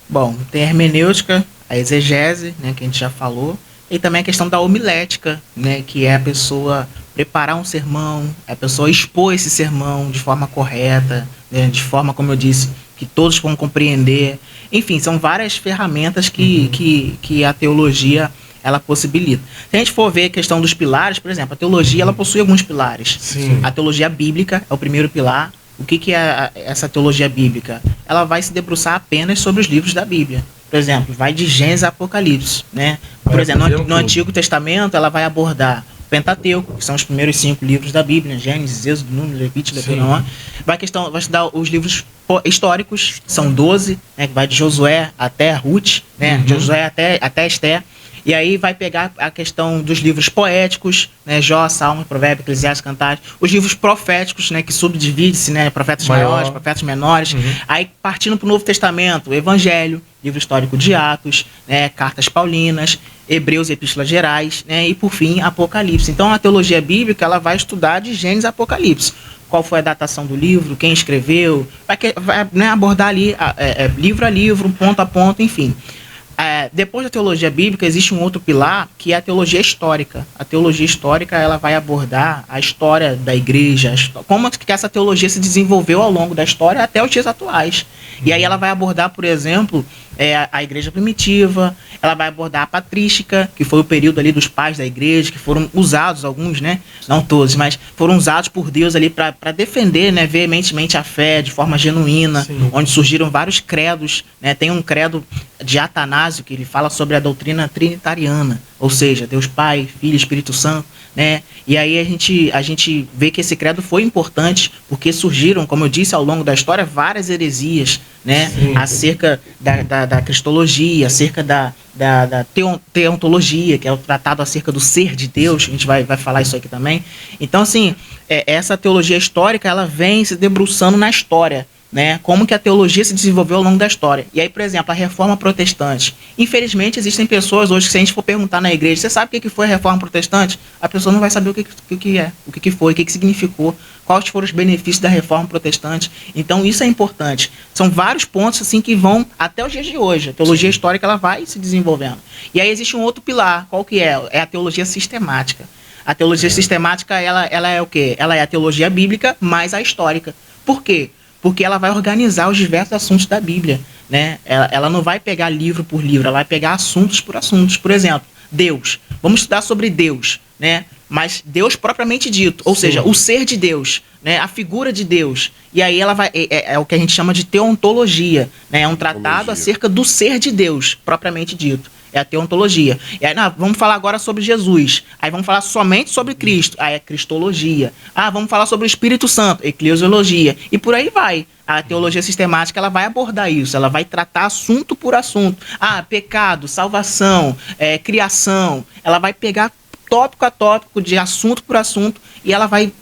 Bom, tem a hermenêutica, a exegese, né, que a gente já falou, e também a questão da homilética, né, que é a pessoa preparar um sermão, a pessoa expor esse sermão de forma correta, né, de forma, como eu disse, que todos vão compreender. Enfim, são várias ferramentas que a teologia ela possibilita. Se a gente for ver a questão dos pilares, por exemplo, a teologia ela possui alguns pilares.
Sim.
A teologia bíblica é o primeiro pilar. O que é essa teologia bíblica? Ela vai se debruçar apenas sobre os livros da Bíblia. Por exemplo, vai de Gênesis a Apocalipse, né? Por exemplo, no Antigo Testamento, ela vai abordar o Pentateuco, que são os primeiros 5 livros da Bíblia, Gênesis, Êxodo, Número, Levítico, Deuteronômio. Vai estudar os livros históricos, são 12, né? Que vai de Josué até Ruth, né? Josué até Esté. E aí vai pegar a questão dos livros poéticos, né, Jó, Salmo, Provérbio, Eclesiastes, Cantares, os livros proféticos, né, que subdivide-se, né, profetas maiores, profetas menores. Aí partindo para o Novo Testamento, o Evangelho, livro histórico de Atos, né, cartas paulinas, Hebreus e Epístolas Gerais, né, e por fim Apocalipse. Então a teologia bíblica ela vai estudar de Gênesis a Apocalipse. Qual foi a datação do livro, quem escreveu, vai né, abordar ali livro a livro, ponto a ponto, enfim. Depois da teologia bíblica existe um outro pilar que é a teologia histórica. A teologia histórica ela vai abordar a história da igreja, como que essa teologia se desenvolveu ao longo da história até os dias atuais. E aí ela vai abordar, por exemplo, a igreja primitiva, ela vai abordar a patrística, que foi o período ali dos pais da igreja, que foram usados, alguns, né, não todos, mas foram usados por Deus ali para defender, né, veementemente a fé de forma genuína. Sim. Onde surgiram vários credos, né, tem um credo de Atanásio que ele fala sobre a doutrina trinitariana, ou seja, Deus Pai, Filho e Espírito Santo, né? E aí a gente vê que esse credo foi importante porque surgiram, como eu disse, ao longo da história, várias heresias, né? Acerca da cristologia, acerca da teontologia, que é o tratado acerca do ser de Deus. A gente vai falar isso aqui também. Então, assim, essa teologia histórica, ela vem se debruçando na história, né? Como que a teologia se desenvolveu ao longo da história. E aí, por exemplo, a Reforma Protestante. Infelizmente, existem pessoas hoje que, se a gente for perguntar na igreja, você sabe o que foi a Reforma Protestante? A pessoa não vai saber o que é, o que foi, o que significou, quais foram os benefícios da Reforma Protestante. Então, isso é importante. São vários pontos assim que vão até os dias de hoje. A teologia histórica ela vai se desenvolvendo. E aí existe um outro pilar. Qual que é? É a teologia sistemática. A teologia sistemática, ela é o quê? Ela é a teologia bíblica mais a histórica. Por quê? Porque ela vai organizar os diversos assuntos da Bíblia, né? Ela não vai pegar livro por livro, ela vai pegar assuntos por assuntos. Por exemplo, Deus. Vamos estudar sobre Deus, né? Mas Deus propriamente dito, ou seja, o ser de Deus, né? A figura de Deus. E aí ela vai é o que a gente chama de teontologia, né? É um tratado acerca do ser de Deus, propriamente dito. É a teontologia. E aí, vamos falar agora sobre Jesus. Aí vamos falar somente sobre Cristo. Aí é cristologia. Vamos falar sobre o Espírito Santo. Eclesiologia. E por aí vai. A teologia sistemática ela vai abordar isso. Ela vai tratar assunto por assunto. Pecado, salvação, criação. Ela vai pegar tópico a tópico, de assunto por assunto, e ela vai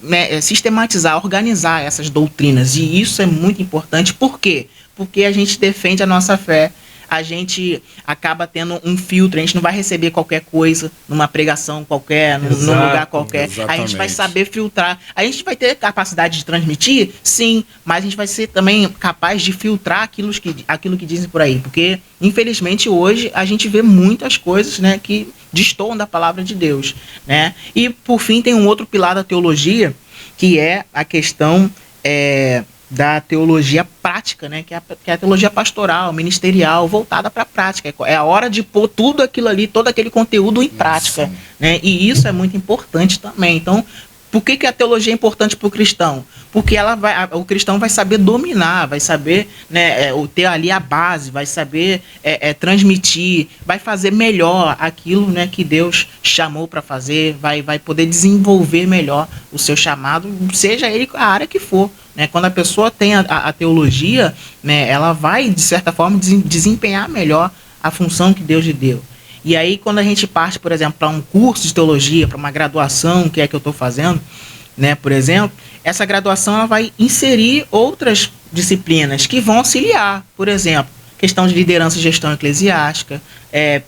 sistematizar, organizar essas doutrinas. E isso é muito importante. Por quê? Porque a gente defende a nossa fé. A gente acaba tendo um filtro, a gente não vai receber qualquer coisa numa pregação qualquer, num lugar qualquer. Exatamente. A gente vai saber filtrar. A gente vai ter capacidade de transmitir? Sim, mas a gente vai ser também capaz de filtrar aquilo que dizem por aí. Porque, infelizmente, hoje a gente vê muitas coisas, né, que destoam da palavra de Deus, né? E, por fim, tem um outro pilar da teologia, que é a questão da teologia prática, né? Que é a teologia pastoral, ministerial, voltada para a prática. É a hora de pôr tudo aquilo ali, todo aquele conteúdo em prática, né? E isso é muito importante também. Então, por que a teologia é importante para o cristão? Porque o cristão vai saber dominar, vai saber, né, ter ali a base, vai saber transmitir, vai fazer melhor aquilo, né, que Deus chamou para fazer, vai poder desenvolver melhor o seu chamado, seja ele a área que for. Né? Quando a pessoa tem a teologia, né, ela vai, de certa forma, desempenhar melhor a função que Deus lhe deu. E aí, quando a gente parte, por exemplo, para um curso de teologia, para uma graduação, que é que eu estou fazendo, né, por exemplo, essa graduação ela vai inserir outras disciplinas que vão auxiliar. Por exemplo, questão de liderança e gestão eclesiástica,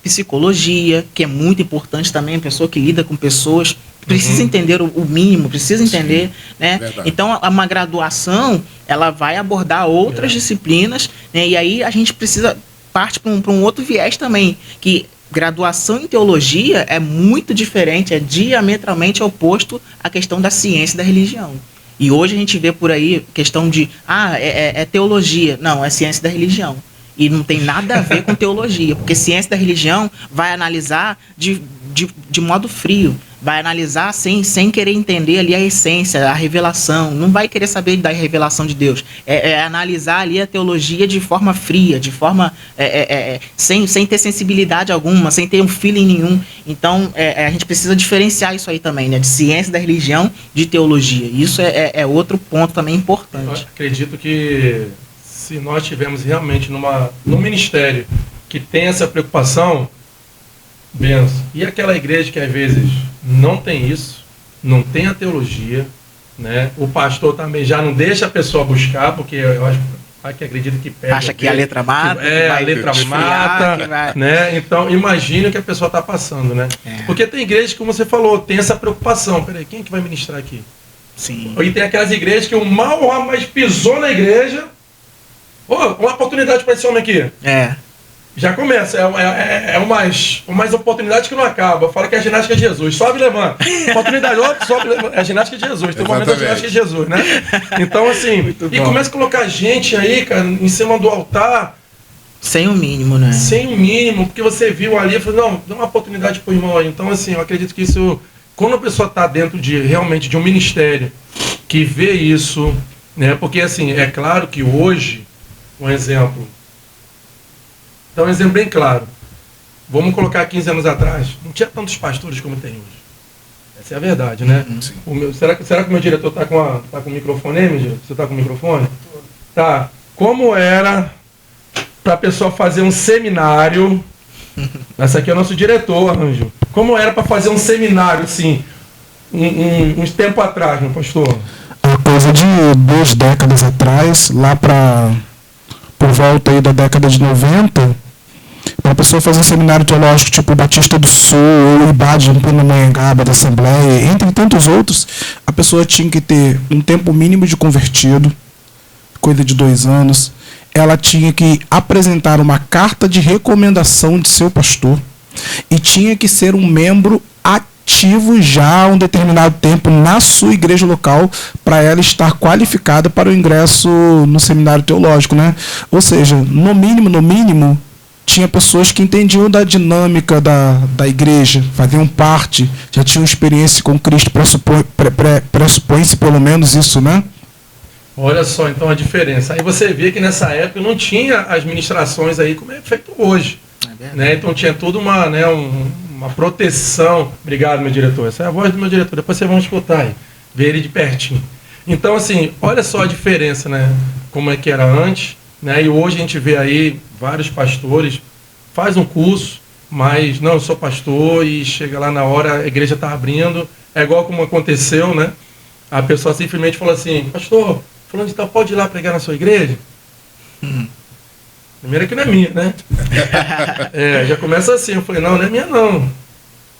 psicologia, que é muito importante também, pessoa que lida com pessoas, precisa entender o mínimo, precisa entender, né?
Verdade.
Então, uma graduação, ela vai abordar outras disciplinas, né? E aí a gente parte para um outro viés também, que graduação em teologia é muito diferente, é diametralmente oposto à questão da ciência e da religião. E hoje a gente vê por aí questão de, é teologia. Não, é ciência da religião. E não tem nada a ver com teologia, porque ciência da religião vai analisar de modo frio, vai analisar sem querer entender ali a essência, a revelação, não vai querer saber da revelação de Deus, é analisar ali a teologia de forma fria, de forma sem ter sensibilidade alguma, sem ter um feeling nenhum. Então a gente precisa diferenciar isso aí também, né, de ciência da religião de teologia. Isso é outro ponto também importante.
Eu acredito que se nós tivermos realmente num ministério que tem essa preocupação, benção. E aquela igreja que às vezes não tem isso, não tem a teologia, né? O pastor também já não deixa a pessoa buscar, porque eu acho que acredita que pega.
Acha que a letra mata,
a letra mata, né? Então imagine o que a pessoa está passando, né? Porque tem igrejas, como você falou, tem essa preocupação. Peraí, quem é que vai ministrar aqui?
Sim.
E tem aquelas igrejas que o mal rapaz pisou na igreja. Uma oportunidade para esse homem aqui. Já começa, umas oportunidades que não acabam. Fala que é a ginástica de Jesus, sobe e levanta. Oportunidade, sobe e levanta. É a ginástica de Jesus, tem um momento da ginástica de Jesus, né? Então, assim, começa a colocar gente aí, cara, em cima do altar.
Sem o mínimo, né?
Sem o mínimo, porque você viu ali e falou, não, dá uma oportunidade pro irmão aí. Então, assim, eu acredito que isso, quando a pessoa está dentro realmente de um ministério que vê isso, né? Porque, assim, é claro que hoje, um exemplo. Dá um exemplo bem claro. Vamos colocar 15 anos atrás, não tinha tantos pastores como tem hoje. Essa é a verdade, né? Será que o meu diretor está com o microfone aí, meu diretor? Você está com o microfone? Tá. Como era para a pessoa fazer um seminário? Esse aqui é o nosso diretor, Anjo. Como era para fazer um seminário, assim, uns tempo atrás, meu pastor?
A coisa de 2 décadas atrás, lá por volta aí da década de 90, para a pessoa fazer um seminário teológico tipo Batista do Sul, ou IBAD, em Pindamonhangaba, da Assembleia, entre tantos outros, a pessoa tinha que ter um tempo mínimo de convertido, coisa de 2 anos. Ela tinha que apresentar uma carta de recomendação de seu pastor e tinha que ser um membro ativo já há um determinado tempo na sua igreja local para ela estar qualificada para o ingresso no seminário teológico, né? Ou seja, no mínimo, tinha pessoas que entendiam da dinâmica da igreja, faziam parte, já tinham experiência com Cristo, pressupõe-se pelo menos isso, né?
Olha só, então, a diferença. Aí você vê que nessa época não tinha as ministrações aí como é feito hoje. Né? Então tinha toda uma proteção. Obrigado, meu diretor. Essa é a voz do meu diretor. Depois vocês vão escutar aí. Ver ele de pertinho. Então, assim, olha só a diferença, né? Como é que era antes, né? E hoje a gente vê aí vários pastores, faz um curso, mas não, eu sou pastor e chega lá na hora, a igreja está abrindo. É igual como aconteceu, né? A pessoa simplesmente falou assim, pastor, fulano de tal, pode ir lá pregar na sua igreja? Primeiro que não é minha, né? Já começa assim. Eu falei, não é minha não.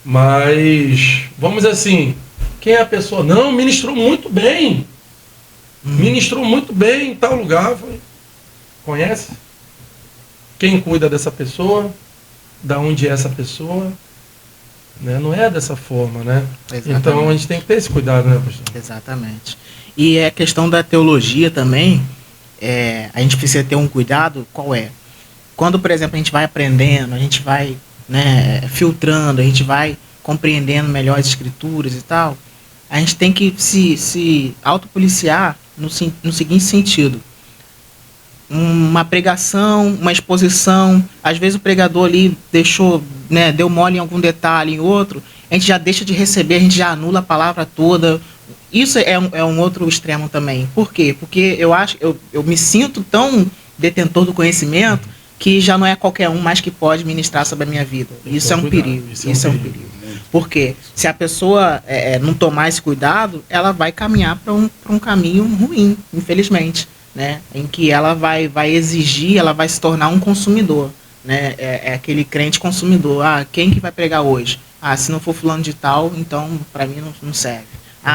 Mas, vamos assim, quem é a pessoa? Não, ministrou muito bem. Ministrou muito bem em tal lugar. Eu falei, conhece? Quem cuida dessa pessoa? Da onde é essa pessoa? Né? Não é dessa forma, né? Exatamente. Então a gente tem que ter esse cuidado, né, pastor?
Exatamente. E a questão da teologia também, a gente precisa ter um cuidado, qual é? Quando, por exemplo, a gente vai aprendendo, a gente vai, né, filtrando, a gente vai compreendendo melhor as escrituras e tal, a gente tem que se autopoliciar no seguinte sentido. Uma pregação, uma exposição, às vezes o pregador ali deu mole em algum detalhe, em outro, a gente já deixa de receber, a gente já anula a palavra toda. Isso é um outro extremo também. Por quê? Porque eu me sinto tão detentor do conhecimento que já não é qualquer um mais que pode ministrar sobre a minha vida. Isso é um perigo. Isso é um perigo. Por quê? Se a pessoa não tomar esse cuidado, ela vai caminhar para um caminho ruim, infelizmente. né, em que ela vai exigir, ela vai se tornar um consumidor, né, é aquele crente consumidor. Quem que vai pregar hoje? Se não for fulano de tal, então para mim não serve.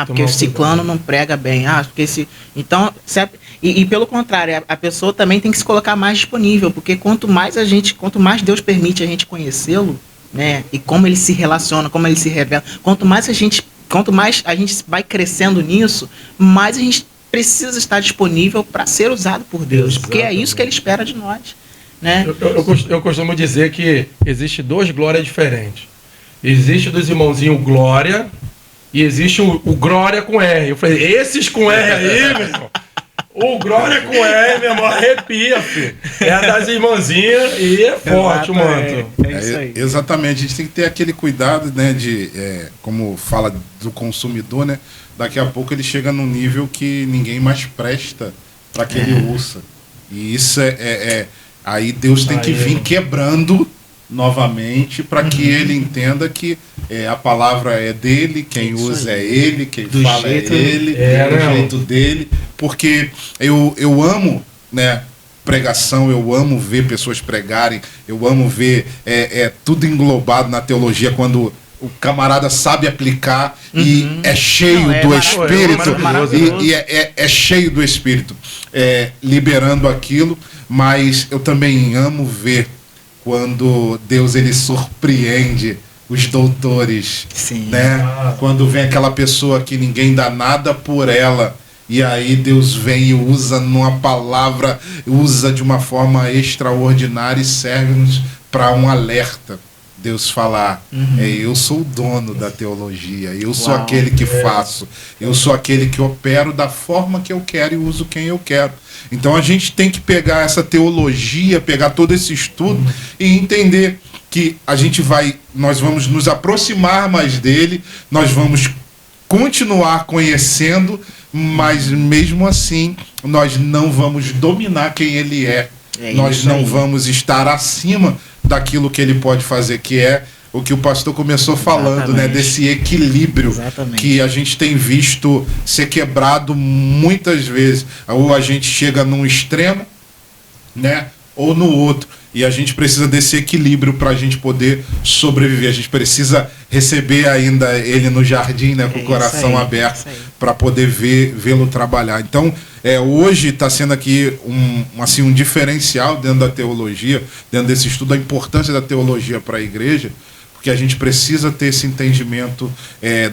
Porque o ciclano não prega bem. Porque então, e pelo contrário, a pessoa também tem que se colocar mais disponível, porque quanto mais Deus permite a gente conhecê-lo, né, e como ele se relaciona, como ele se revela, quanto mais a gente vai crescendo nisso, mais a gente precisa estar disponível para ser usado por Deus. Exatamente. Porque é isso que ele espera de nós, né?
Eu costumo dizer que existe 2 glórias diferentes. Existe dos irmãozinhos Glória e existe o Glória com R. Eu falei, esses com R aí, meu irmão, o Glória com R, meu irmão, arrepia, filho. É a das irmãzinhas e é forte o manto.
É isso aí.
Exatamente, a gente tem que ter aquele cuidado, né, como fala do consumidor, né, daqui a pouco ele chega num nível que ninguém mais presta para que ele ouça. E isso aí Deus tem que vir quebrando novamente para que ele entenda que a palavra é dele, quem usa é ele, quem fala é ele, do jeito dele, porque eu amo, né, pregação, eu amo ver pessoas pregarem, eu amo ver tudo englobado na teologia quando o camarada sabe aplicar e é cheio do Espírito, e é cheio do Espírito, liberando aquilo. Mas eu também amo ver quando Deus ele surpreende os doutores.
Sim.
Né? Quando vem aquela pessoa que ninguém dá nada por ela, e aí Deus vem e usa numa palavra, usa de uma forma extraordinária e serve-nos para um alerta. Deus falar, eu sou o dono da teologia, eu sou aquele que faço, eu sou aquele que opero da forma que eu quero e uso quem eu quero. Então a gente tem que pegar essa teologia, pegar todo esse estudo e entender que nós vamos nos aproximar mais dele, nós vamos continuar conhecendo, mas mesmo assim nós não vamos dominar quem ele é. Nós não vamos estar acima daquilo que ele pode fazer, que é o que o pastor começou falando, né, desse equilíbrio que a gente tem visto ser quebrado muitas vezes. Ou a gente chega num extremo, né, ou no outro. E a gente precisa desse equilíbrio para a gente poder sobreviver. A gente precisa receber ainda ele no jardim, né, com o coração aberto, para poder vê-lo trabalhar. Então, hoje está sendo aqui um diferencial dentro da teologia, dentro desse estudo, a importância da teologia para a igreja, porque a gente precisa ter esse entendimento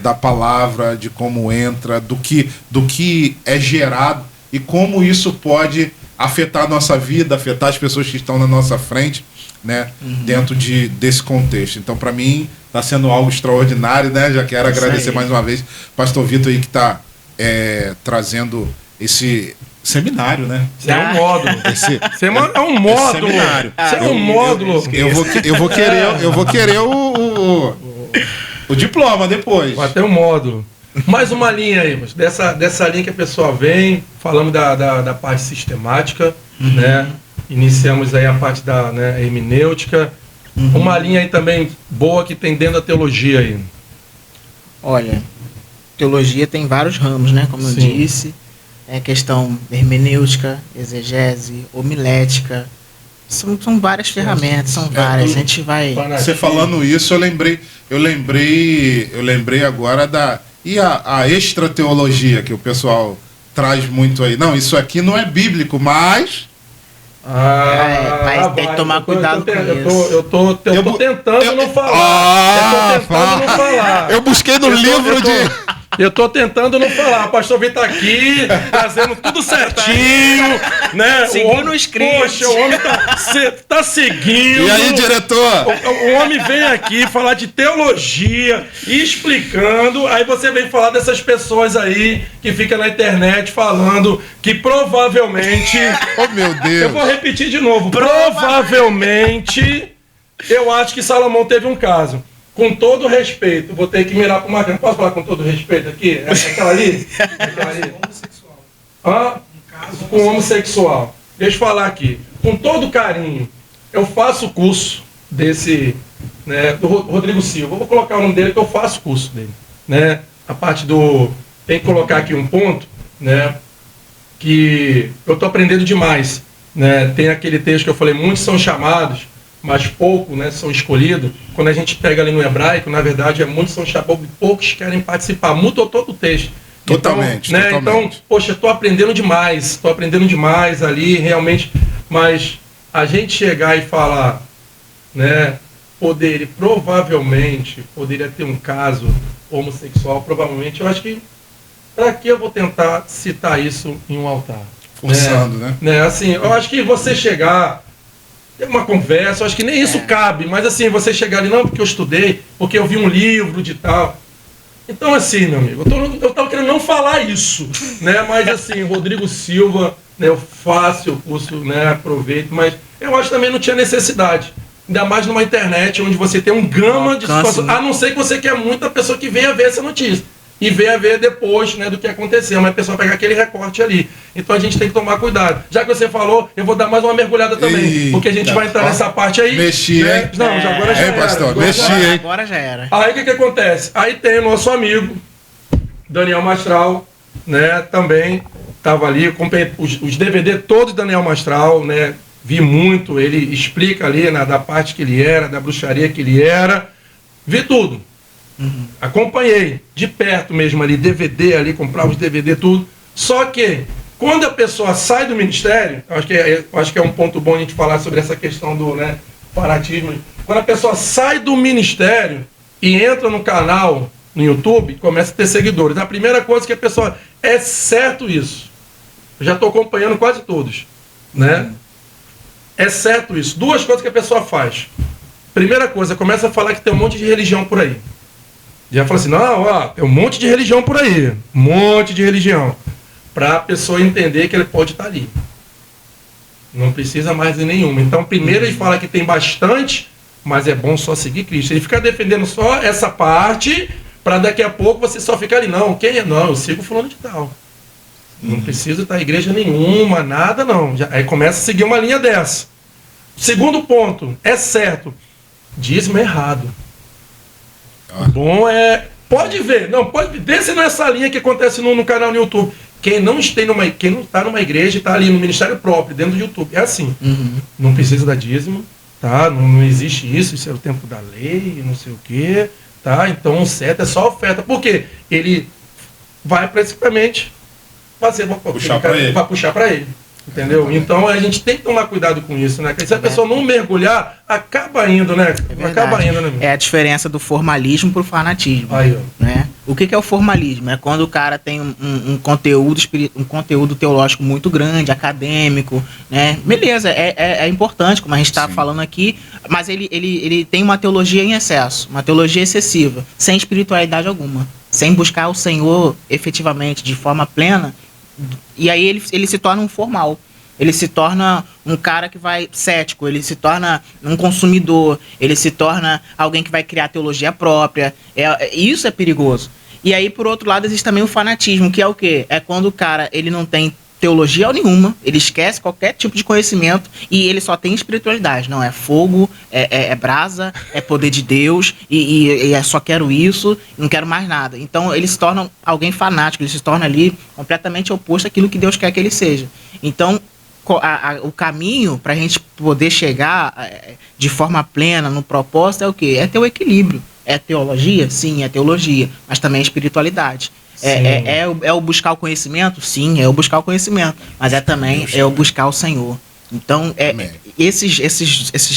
da palavra, de como entra, do que é gerado e como isso pode afetar a nossa vida, afetar as pessoas que estão na nossa frente, né, dentro desse contexto. Então, para mim, está sendo algo extraordinário, né? Já quero agradecer mais uma vez pastor Vitor aí que está trazendo esse seminário, né?
Isso é um módulo. É um módulo. Isso é um módulo.
Eu vou querer o diploma depois.
Vai ter um módulo. Mais uma linha aí, mas dessa linha que a pessoa vem, falamos da parte sistemática, né? Iniciamos aí a parte da hermenêutica. Uma linha aí também boa que tem dentro da teologia aí.
Olha, teologia tem vários ramos, né? Como eu disse. Questão hermenêutica, exegese, homilética. São várias ferramentas, são várias. A gente vai.
Você falando isso, eu lembrei agora e a extra-teologia que o pessoal traz muito aí. Não, isso aqui não é bíblico, mas...
mas tem que tomar cuidado com isso.
Eu tô tentando não falar.
Eu busquei no livro
Eu tô tentando não falar. O pastor Vitor tá aqui, trazendo tudo certinho, né?
Seguindo o script.
Poxa, o homem tá seguindo.
E aí, diretor?
O homem vem aqui falar de teologia, explicando, aí você vem falar dessas pessoas aí que ficam na internet falando que provavelmente...
Oh, meu Deus!
Eu vou repetir de novo. Provavelmente, eu acho que Salomão teve um caso. Com todo respeito, vou ter que mirar para uma câmera. Posso falar com todo respeito aqui? É aquela ali? Homossexual. Com homossexual. Deixa eu falar aqui. Com todo carinho, eu faço curso desse, né, do Rodrigo Silva. Vou colocar o nome dele que eu faço curso dele. Né? A parte do... Tem que colocar aqui um ponto, né? que eu estou aprendendo demais, né? Tem aquele texto que eu falei, muitos são chamados, mas poucos, né, são escolhidos. Quando a gente pega ali no hebraico, na verdade, muitos são chamados e poucos querem participar. Mudou todo o texto.
Totalmente,
então, né,
totalmente.
então, poxa, estou aprendendo demais ali, realmente, mas a gente chegar e falar, né, provavelmente poderia ter um caso homossexual, provavelmente, eu acho que, para que eu vou tentar citar isso em um altar?
Forçando, né?
Assim, eu acho que você chegar, ter uma conversa, eu acho que nem isso cabe, mas assim, você chegar ali, não, porque eu estudei, porque eu vi um livro de tal. Então, assim, meu amigo, eu tava querendo não falar isso, né? Mas assim, Rodrigo Silva, né, eu faço o curso, né, aproveito, mas eu acho que também não tinha necessidade. Ainda mais numa internet onde você tem um gama de situações, a não ser que você quer muito a pessoa que venha ver essa notícia. E venha ver depois, né, do que aconteceu, mas a pessoa pegar aquele recorte ali. Então a gente tem que tomar cuidado. Já que você falou, eu vou dar mais uma mergulhada também, porque a gente vai entrar nessa parte aí.
Mexi,
né?
hein?
Não, agora já era.
Pastor, mexi, hein?
Agora já era.
Aí o que acontece? Aí tem o nosso amigo, Daniel Mastral, né, também estava ali, os DVD todos de Daniel Mastral, né, vi muito, ele explica ali, né, da parte que ele era, da bruxaria que ele era, vi tudo. Acompanhei de perto mesmo ali, DVD ali, comprava os DVD, tudo. Só que, quando a pessoa sai do ministério, eu acho que é um ponto bom a gente falar sobre essa questão do, né, fanatismo. Quando a pessoa sai do ministério e entra no canal, no YouTube, começa a ter seguidores. A primeira coisa que a pessoa... É certo isso. Eu já estou acompanhando quase todos, né? É certo isso. Duas coisas que a pessoa faz. Primeira coisa, começa a falar que tem um monte de religião por aí. Já fala assim, não, ó, tem um monte de religião por aí. Um monte de religião. Para a pessoa entender que ele pode estar ali. Não precisa mais de nenhuma. Então, primeiro ele fala que tem bastante, mas é bom só seguir Cristo. Ele fica defendendo só essa parte, para daqui a pouco você só ficar ali. Não, quem é? Não, eu sigo fulano de tal. Não precisa estar em igreja nenhuma, nada não. Aí começa a seguir uma linha dessa. Segundo ponto, é certo. Dízimo é errado. Bom é... Pode ver, não, pode desce nessa linha que acontece no canal no YouTube. Quem não está numa igreja está ali no ministério próprio, dentro do YouTube. É assim. Não precisa dar dízimo, tá? Não existe isso é o tempo da lei, não sei o quê, tá? Então o certo é só oferta. Por quê? Ele vai praticamente fazer vai puxar para ele. Entendeu? Então a gente tem que tomar cuidado com isso, né? Porque se a pessoa não mergulhar, acaba indo, né? Acaba indo, né?
É a diferença do formalismo pro fanatismo.
Aí, ó.
Né? O que é o formalismo? É quando o cara tem um conteúdo teológico muito grande, acadêmico, né? Beleza, é importante, como a gente está falando aqui, mas ele tem uma teologia em excesso, uma teologia excessiva, sem espiritualidade alguma, sem buscar o Senhor efetivamente, de forma plena. E aí ele se torna um formal. Ele se torna um cara que vai cético, ele se torna um consumidor, ele se torna alguém que vai criar teologia própria. Isso é perigoso. E aí, por outro lado, existe também o fanatismo, que é o quê? É quando o cara ele não tem teologia nenhuma, ele esquece qualquer tipo de conhecimento e ele só tem espiritualidade. Não, é fogo, é brasa, é poder de Deus e só quero isso, não quero mais nada. Então ele se torna alguém fanático, ele se torna ali completamente oposto àquilo que Deus quer que ele seja. Então o caminho para a gente poder chegar de forma plena no propósito é o quê? É ter o equilíbrio. É teologia? Sim, é teologia, mas também é espiritualidade. É o buscar o conhecimento? Sim, é o buscar o conhecimento, mas também o buscar o Senhor. Então,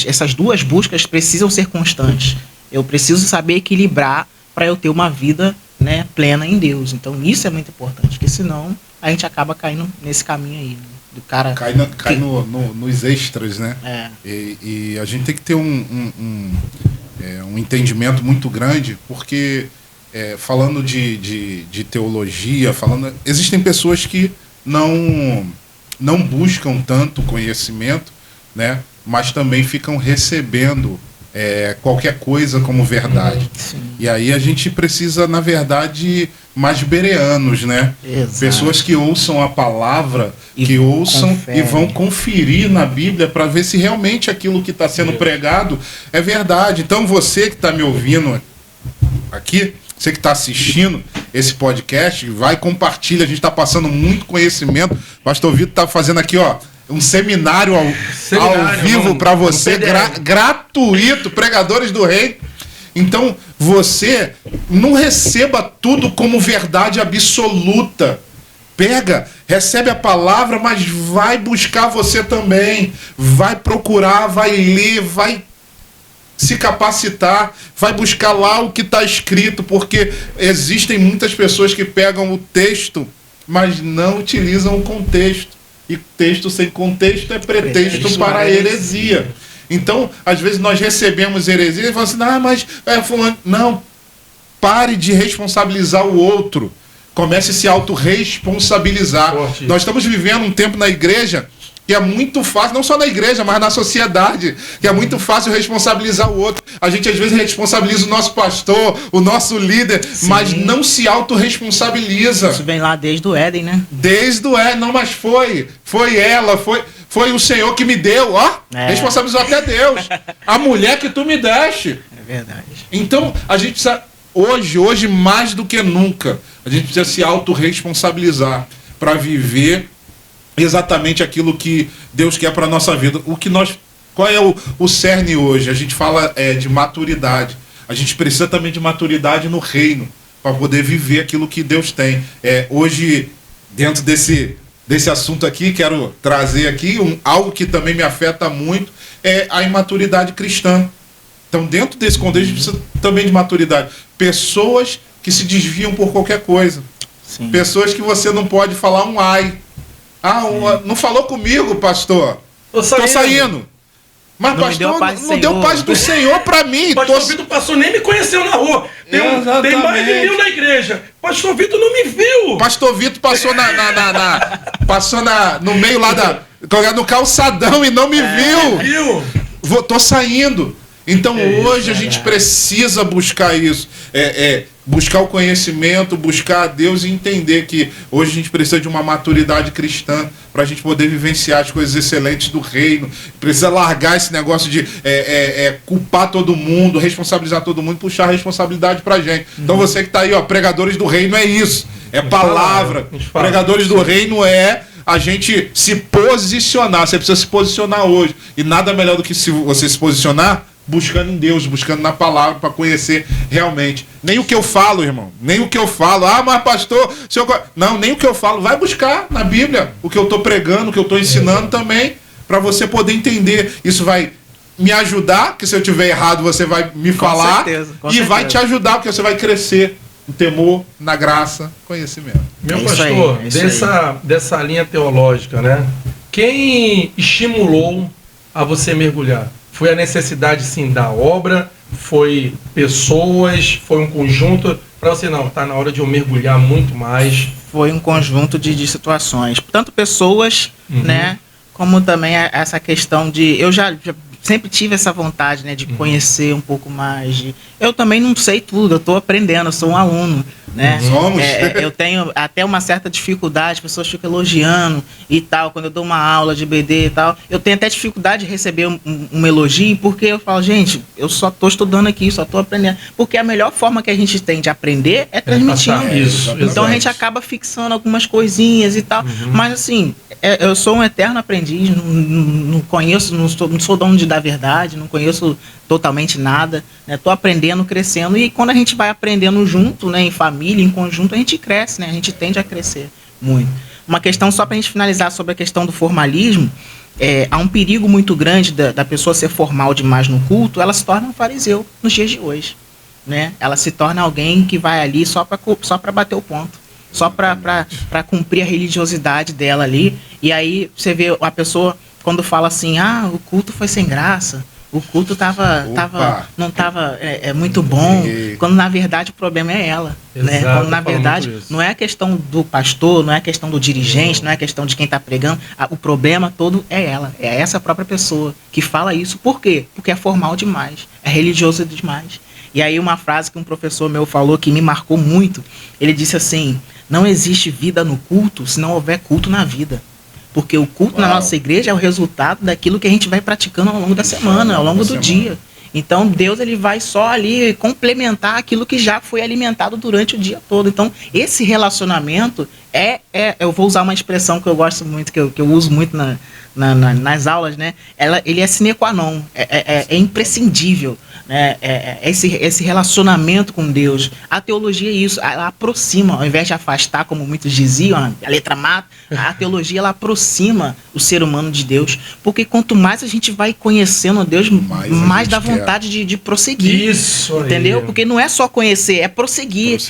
essas duas buscas precisam ser constantes. Eu preciso saber equilibrar para eu ter uma vida, né, plena em Deus. Então, isso é muito importante, porque senão a gente acaba caindo nesse caminho aí, né, do cara...
Cai nos extras, né? E a gente tem que ter um entendimento muito grande, porque... falando de teologia, existem pessoas que não buscam tanto conhecimento, né, mas também ficam recebendo qualquer coisa como verdade. E aí a gente precisa, na verdade, mais bereanos, né?
Exato.
Pessoas que ouçam a palavra, que ouçam
confere.
E vão conferir na Bíblia para ver se realmente aquilo que está sendo pregado é verdade. Então você que está me ouvindo aqui, você que está assistindo, esse podcast, vai, compartilha, a gente está passando muito conhecimento. O Pastor Vitor está fazendo aqui, ó, um seminário ao vivo para você, gratuito, pregadores do reino. Então, você não receba tudo como verdade absoluta. Pega, recebe a palavra, mas vai buscar você também. Vai procurar, vai ler, vai se capacitar, vai buscar lá o que está escrito, porque existem muitas pessoas que pegam o texto, mas não utilizam o contexto. E texto sem contexto é pretexto para a heresia. Então, às vezes nós recebemos heresia e falamos assim, ah, mas fulano. Não, pare de responsabilizar o outro. Comece a se autorresponsabilizar. Nós estamos vivendo um tempo na igreja que é muito fácil, não só na igreja, mas na sociedade, que é muito fácil responsabilizar o outro. A gente às vezes responsabiliza o nosso pastor, o nosso líder, sim, mas não se autorresponsabiliza.
Isso vem lá desde o Éden, né?
Desde o Éden, não, mas foi ela, foi o Senhor que me deu, ó, responsabilizou até Deus. A mulher que tu me deste.
É verdade.
Então, a gente precisa, hoje mais do que nunca, a gente precisa se autorresponsabilizar para viver exatamente aquilo que Deus quer para a nossa vida. Qual é o cerne hoje? A gente fala de maturidade. A gente precisa também de maturidade no reino para poder viver aquilo que Deus tem. Hoje, dentro desse assunto aqui, quero trazer aqui algo que também me afeta muito, é a imaturidade cristã. Então, dentro desse contexto, a gente precisa também de maturidade. Pessoas que se desviam por qualquer coisa.
Sim.
Pessoas que você não pode falar um ai. Não falou comigo, pastor. Tô saindo. Mas,
não
pastor, não deu paz do Senhor pra mim.
Pastor Vitor passou, nem me conheceu na rua. Tem mais de 1000 na igreja. Pastor Vitor não me viu.
Pastor Vitor passou passou no meio lá no calçadão e não me viu. Tô saindo. Então hoje a gente precisa buscar isso. Buscar o conhecimento, buscar a Deus e entender que hoje a gente precisa de uma maturidade cristã para a gente poder vivenciar as coisas excelentes do reino. Precisa largar esse negócio de culpar todo mundo, responsabilizar todo mundo, puxar a responsabilidade para a gente. Então você que está aí, ó, pregadores do reino é isso. É palavra. Pregadores do reino é a gente se posicionar. Você precisa se posicionar hoje. E nada melhor do que você se posicionar buscando em Deus, buscando na palavra para conhecer realmente. Nem o que eu falo, irmão, nem o que eu falo. Ah, mas pastor, não, nem o que eu falo. Vai buscar na Bíblia o que eu estou pregando, o que eu estou ensinando também, para você poder entender. Isso vai me ajudar, porque se eu tiver errado você vai me falar. Com certeza. Vai te ajudar, porque você vai crescer no temor, na graça, conhecimento.
Meu pastor, dessa linha teológica, né? Quem estimulou a você mergulhar? Foi a necessidade, sim, da obra? Foi pessoas? Foi um conjunto? Para você, não, tá na hora de eu mergulhar muito mais.
Foi um conjunto de situações. Tanto pessoas, né? Como também essa questão de... Eu já sempre tive essa vontade, né, de conhecer um pouco mais. Eu também não sei tudo, eu estou aprendendo, eu sou um aluno, né?
Somos.
Eu tenho até uma certa dificuldade, pessoas ficam elogiando e tal, quando eu dou uma aula de BD e tal, eu tenho até dificuldade de receber um elogio, porque eu falo, gente, eu só estou estudando aqui, só estou aprendendo. Porque a melhor forma que a gente tem de aprender é transmitindo.
Isso.
Então a gente acaba fixando algumas coisinhas e tal, mas assim, eu sou um eterno aprendiz, não conheço, não sou dono da verdade, não conheço totalmente nada, né? Tô aprendendo, crescendo, e quando a gente vai aprendendo junto, né, em família, em conjunto, a gente cresce, né? A gente tende a crescer muito. Uma questão só para a gente finalizar sobre a questão do formalismo, há um perigo muito grande da pessoa ser formal demais no culto, ela se torna um fariseu nos dias de hoje, né? Ela se torna alguém que vai ali só para bater o ponto, só para cumprir a religiosidade dela ali, e aí você vê a pessoa quando fala assim, o culto foi sem graça, o culto não estava muito bom, quando na verdade o problema é ela.
Exato,
né? Quando na verdade não é a questão do pastor, não é a questão do dirigente, não é a questão de quem está pregando, o problema todo é ela, é essa própria pessoa que fala isso. Por quê? Porque é formal demais, é religioso demais. E aí uma frase que um professor meu falou que me marcou muito, ele disse assim, não existe vida no culto se não houver culto na vida. Porque o culto na nossa igreja é o resultado daquilo que a gente vai praticando ao longo da semana, ao longo do dia. Então Deus ele vai só ali complementar aquilo que já foi alimentado durante o dia todo. Então esse relacionamento eu vou usar uma expressão que eu gosto muito, que eu uso muito nas aulas, né? Ele é sine qua non, é imprescindível, né? Esse relacionamento com Deus. A teologia é isso, ela aproxima, ao invés de afastar, como muitos diziam, a letra mata, a teologia ela aproxima o ser humano de Deus, porque quanto mais a gente vai conhecendo Deus, mais dá vontade de prosseguir.
Isso,
entendeu?
aí.
Porque não é só conhecer, é prosseguir.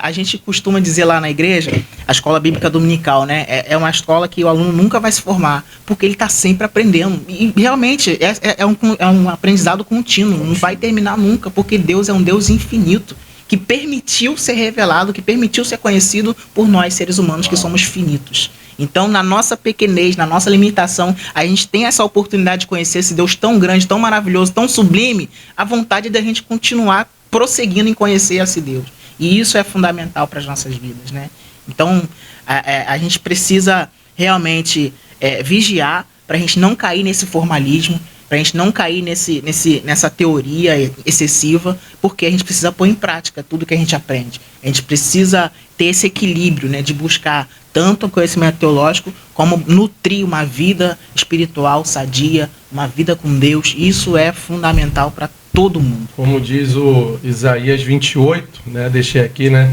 A gente costuma dizer lá na igreja, a escola bíblica dominical, né? É uma escola que o aluno nunca vai se formar, porque ele está sempre aprendendo. E realmente é um aprendizado contínuo, não vai terminar nunca, porque Deus é um Deus infinito, que permitiu ser revelado, que permitiu ser conhecido por nós, seres humanos, que somos finitos. Então, na nossa pequenez, na nossa limitação, a gente tem essa oportunidade de conhecer esse Deus tão grande, tão maravilhoso, tão sublime, a vontade da gente continuar prosseguindo em conhecer esse Deus. E isso é fundamental para as nossas vidas, né? Então, a gente precisa realmente vigiar para a gente não cair nesse formalismo, para a gente não cair nessa teoria excessiva, porque a gente precisa pôr em prática tudo que a gente aprende. A gente precisa ter esse equilíbrio, né, de buscar tanto o conhecimento teológico, como nutrir uma vida espiritual sadia, uma vida com Deus. Isso é fundamental para todo mundo.
Como diz o Isaías 28, né, deixei aqui, né,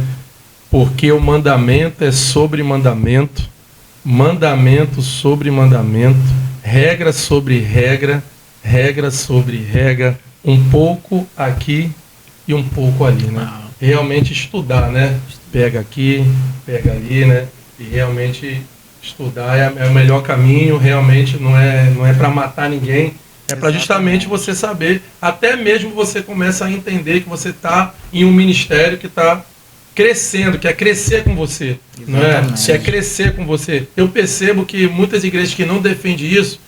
porque o mandamento é sobre mandamento, mandamento sobre mandamento, regra sobre regra, regra sobre regra, um pouco aqui e um pouco ali, né? Realmente estudar, né? Pega aqui, pega ali, né? E realmente estudar é o melhor caminho, realmente não é para matar ninguém, é para justamente você saber, até mesmo você começa a entender que você está em um ministério que está crescendo, que é crescer com você, não é? Que é crescer com você. Eu percebo que muitas igrejas que não defendem isso,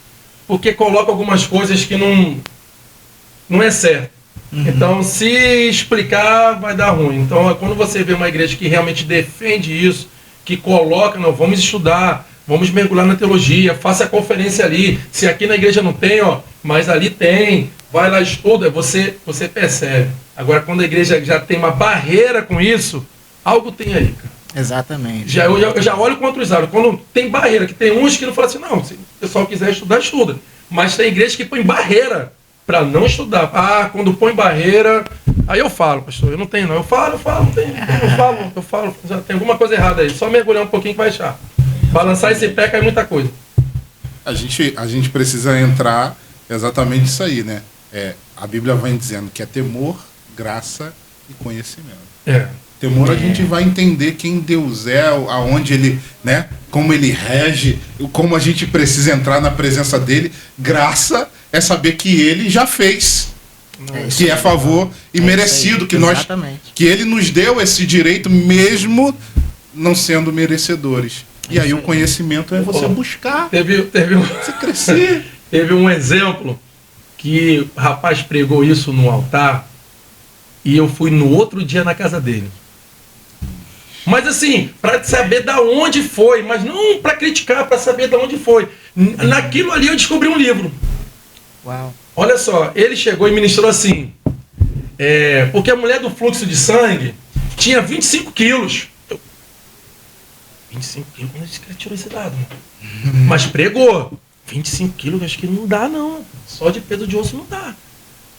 porque colocam algumas coisas que não é certo. Então, se explicar, vai dar ruim. Então, quando você vê uma igreja que realmente defende isso, que coloca, não, vamos estudar, vamos mergulhar na teologia, faça a conferência ali. Se aqui na igreja não tem, mas ali tem, vai lá, estuda, você percebe. Agora, quando a igreja já tem uma barreira com isso, algo tem aí, cara.
Exatamente.
Eu já olho contra os árbitros. Quando tem barreira, que tem uns que não falam assim, não, se o pessoal quiser estudar, estuda. Mas tem igreja que põe barreira para não estudar. Quando põe barreira, aí eu falo, pastor, eu não tenho não. Eu falo, eu falo, já tem alguma coisa errada aí. Só mergulhar um pouquinho que vai achar. Balançar esse pé cai muita coisa.
A gente precisa entrar exatamente isso aí, né? A Bíblia vai dizendo que é temor, graça e conhecimento. Temor, a gente vai entender quem Deus é, aonde ele, né? Como ele rege, como a gente precisa entrar na presença dele. Graça é saber que ele já fez, que é favor e merecido, que ele nos deu esse direito mesmo não sendo merecedores. E aí o conhecimento é você buscar, você crescer.
Teve um exemplo que o rapaz pregou isso no altar e eu fui no outro dia na casa dele. Mas assim, para saber da onde foi, mas não para criticar, para saber da onde foi. Naquilo ali eu descobri um livro.
Uau.
Olha só, ele chegou e ministrou assim, porque a mulher do fluxo de sangue tinha 25 quilos. 25 quilos, quando esse cara tirou esse dado? Mas pregou. 25 quilos, acho que não dá não. Só de peso de osso não dá.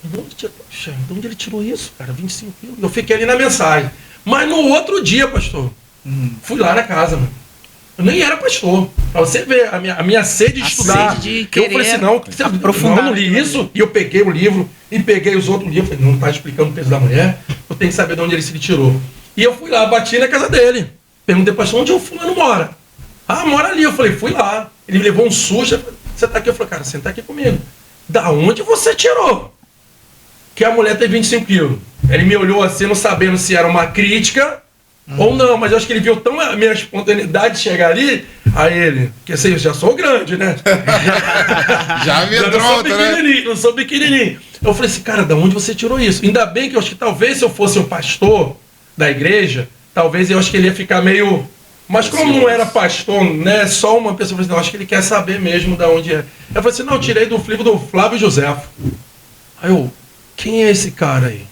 De onde ele tirou isso, cara? 25 quilos. Eu fiquei ali na mensagem. Mas no outro dia, pastor, fui lá na casa, mano. Eu nem era pastor. Pra você ver a minha sede de estudar.
Sede de
eu falei assim, não,
aprofundar.
Eu não li isso. E eu peguei o livro e peguei os outros livros. Falei, não tá explicando o peso da mulher. Eu tenho que saber de onde ele se tirou. E eu fui lá, bati na casa dele. Perguntei, pastor, onde o fulano mora? Mora ali. Eu falei, fui lá. Ele me levou um susto. Você tá aqui? Eu falei, cara, senta aqui comigo. Da onde você tirou? Que a mulher tem 25 quilos. Ele me olhou assim, não sabendo se era uma crítica ou não, mas eu acho que ele viu tão a minha espontaneidade chegar ali, a ele, porque assim, eu já sou grande, né?
Já me pronto, né?
Não sou pequenininho. Eu falei assim, cara, da onde você tirou isso? Ainda bem que eu acho que talvez se eu fosse um pastor da igreja, talvez eu acho que ele ia ficar meio... Mas como não era pastor, né, só uma pessoa, eu acho que ele quer saber mesmo da onde é. Eu falei assim, não, eu tirei do livro do Flávio Josefo. Aí eu, quem é esse cara aí?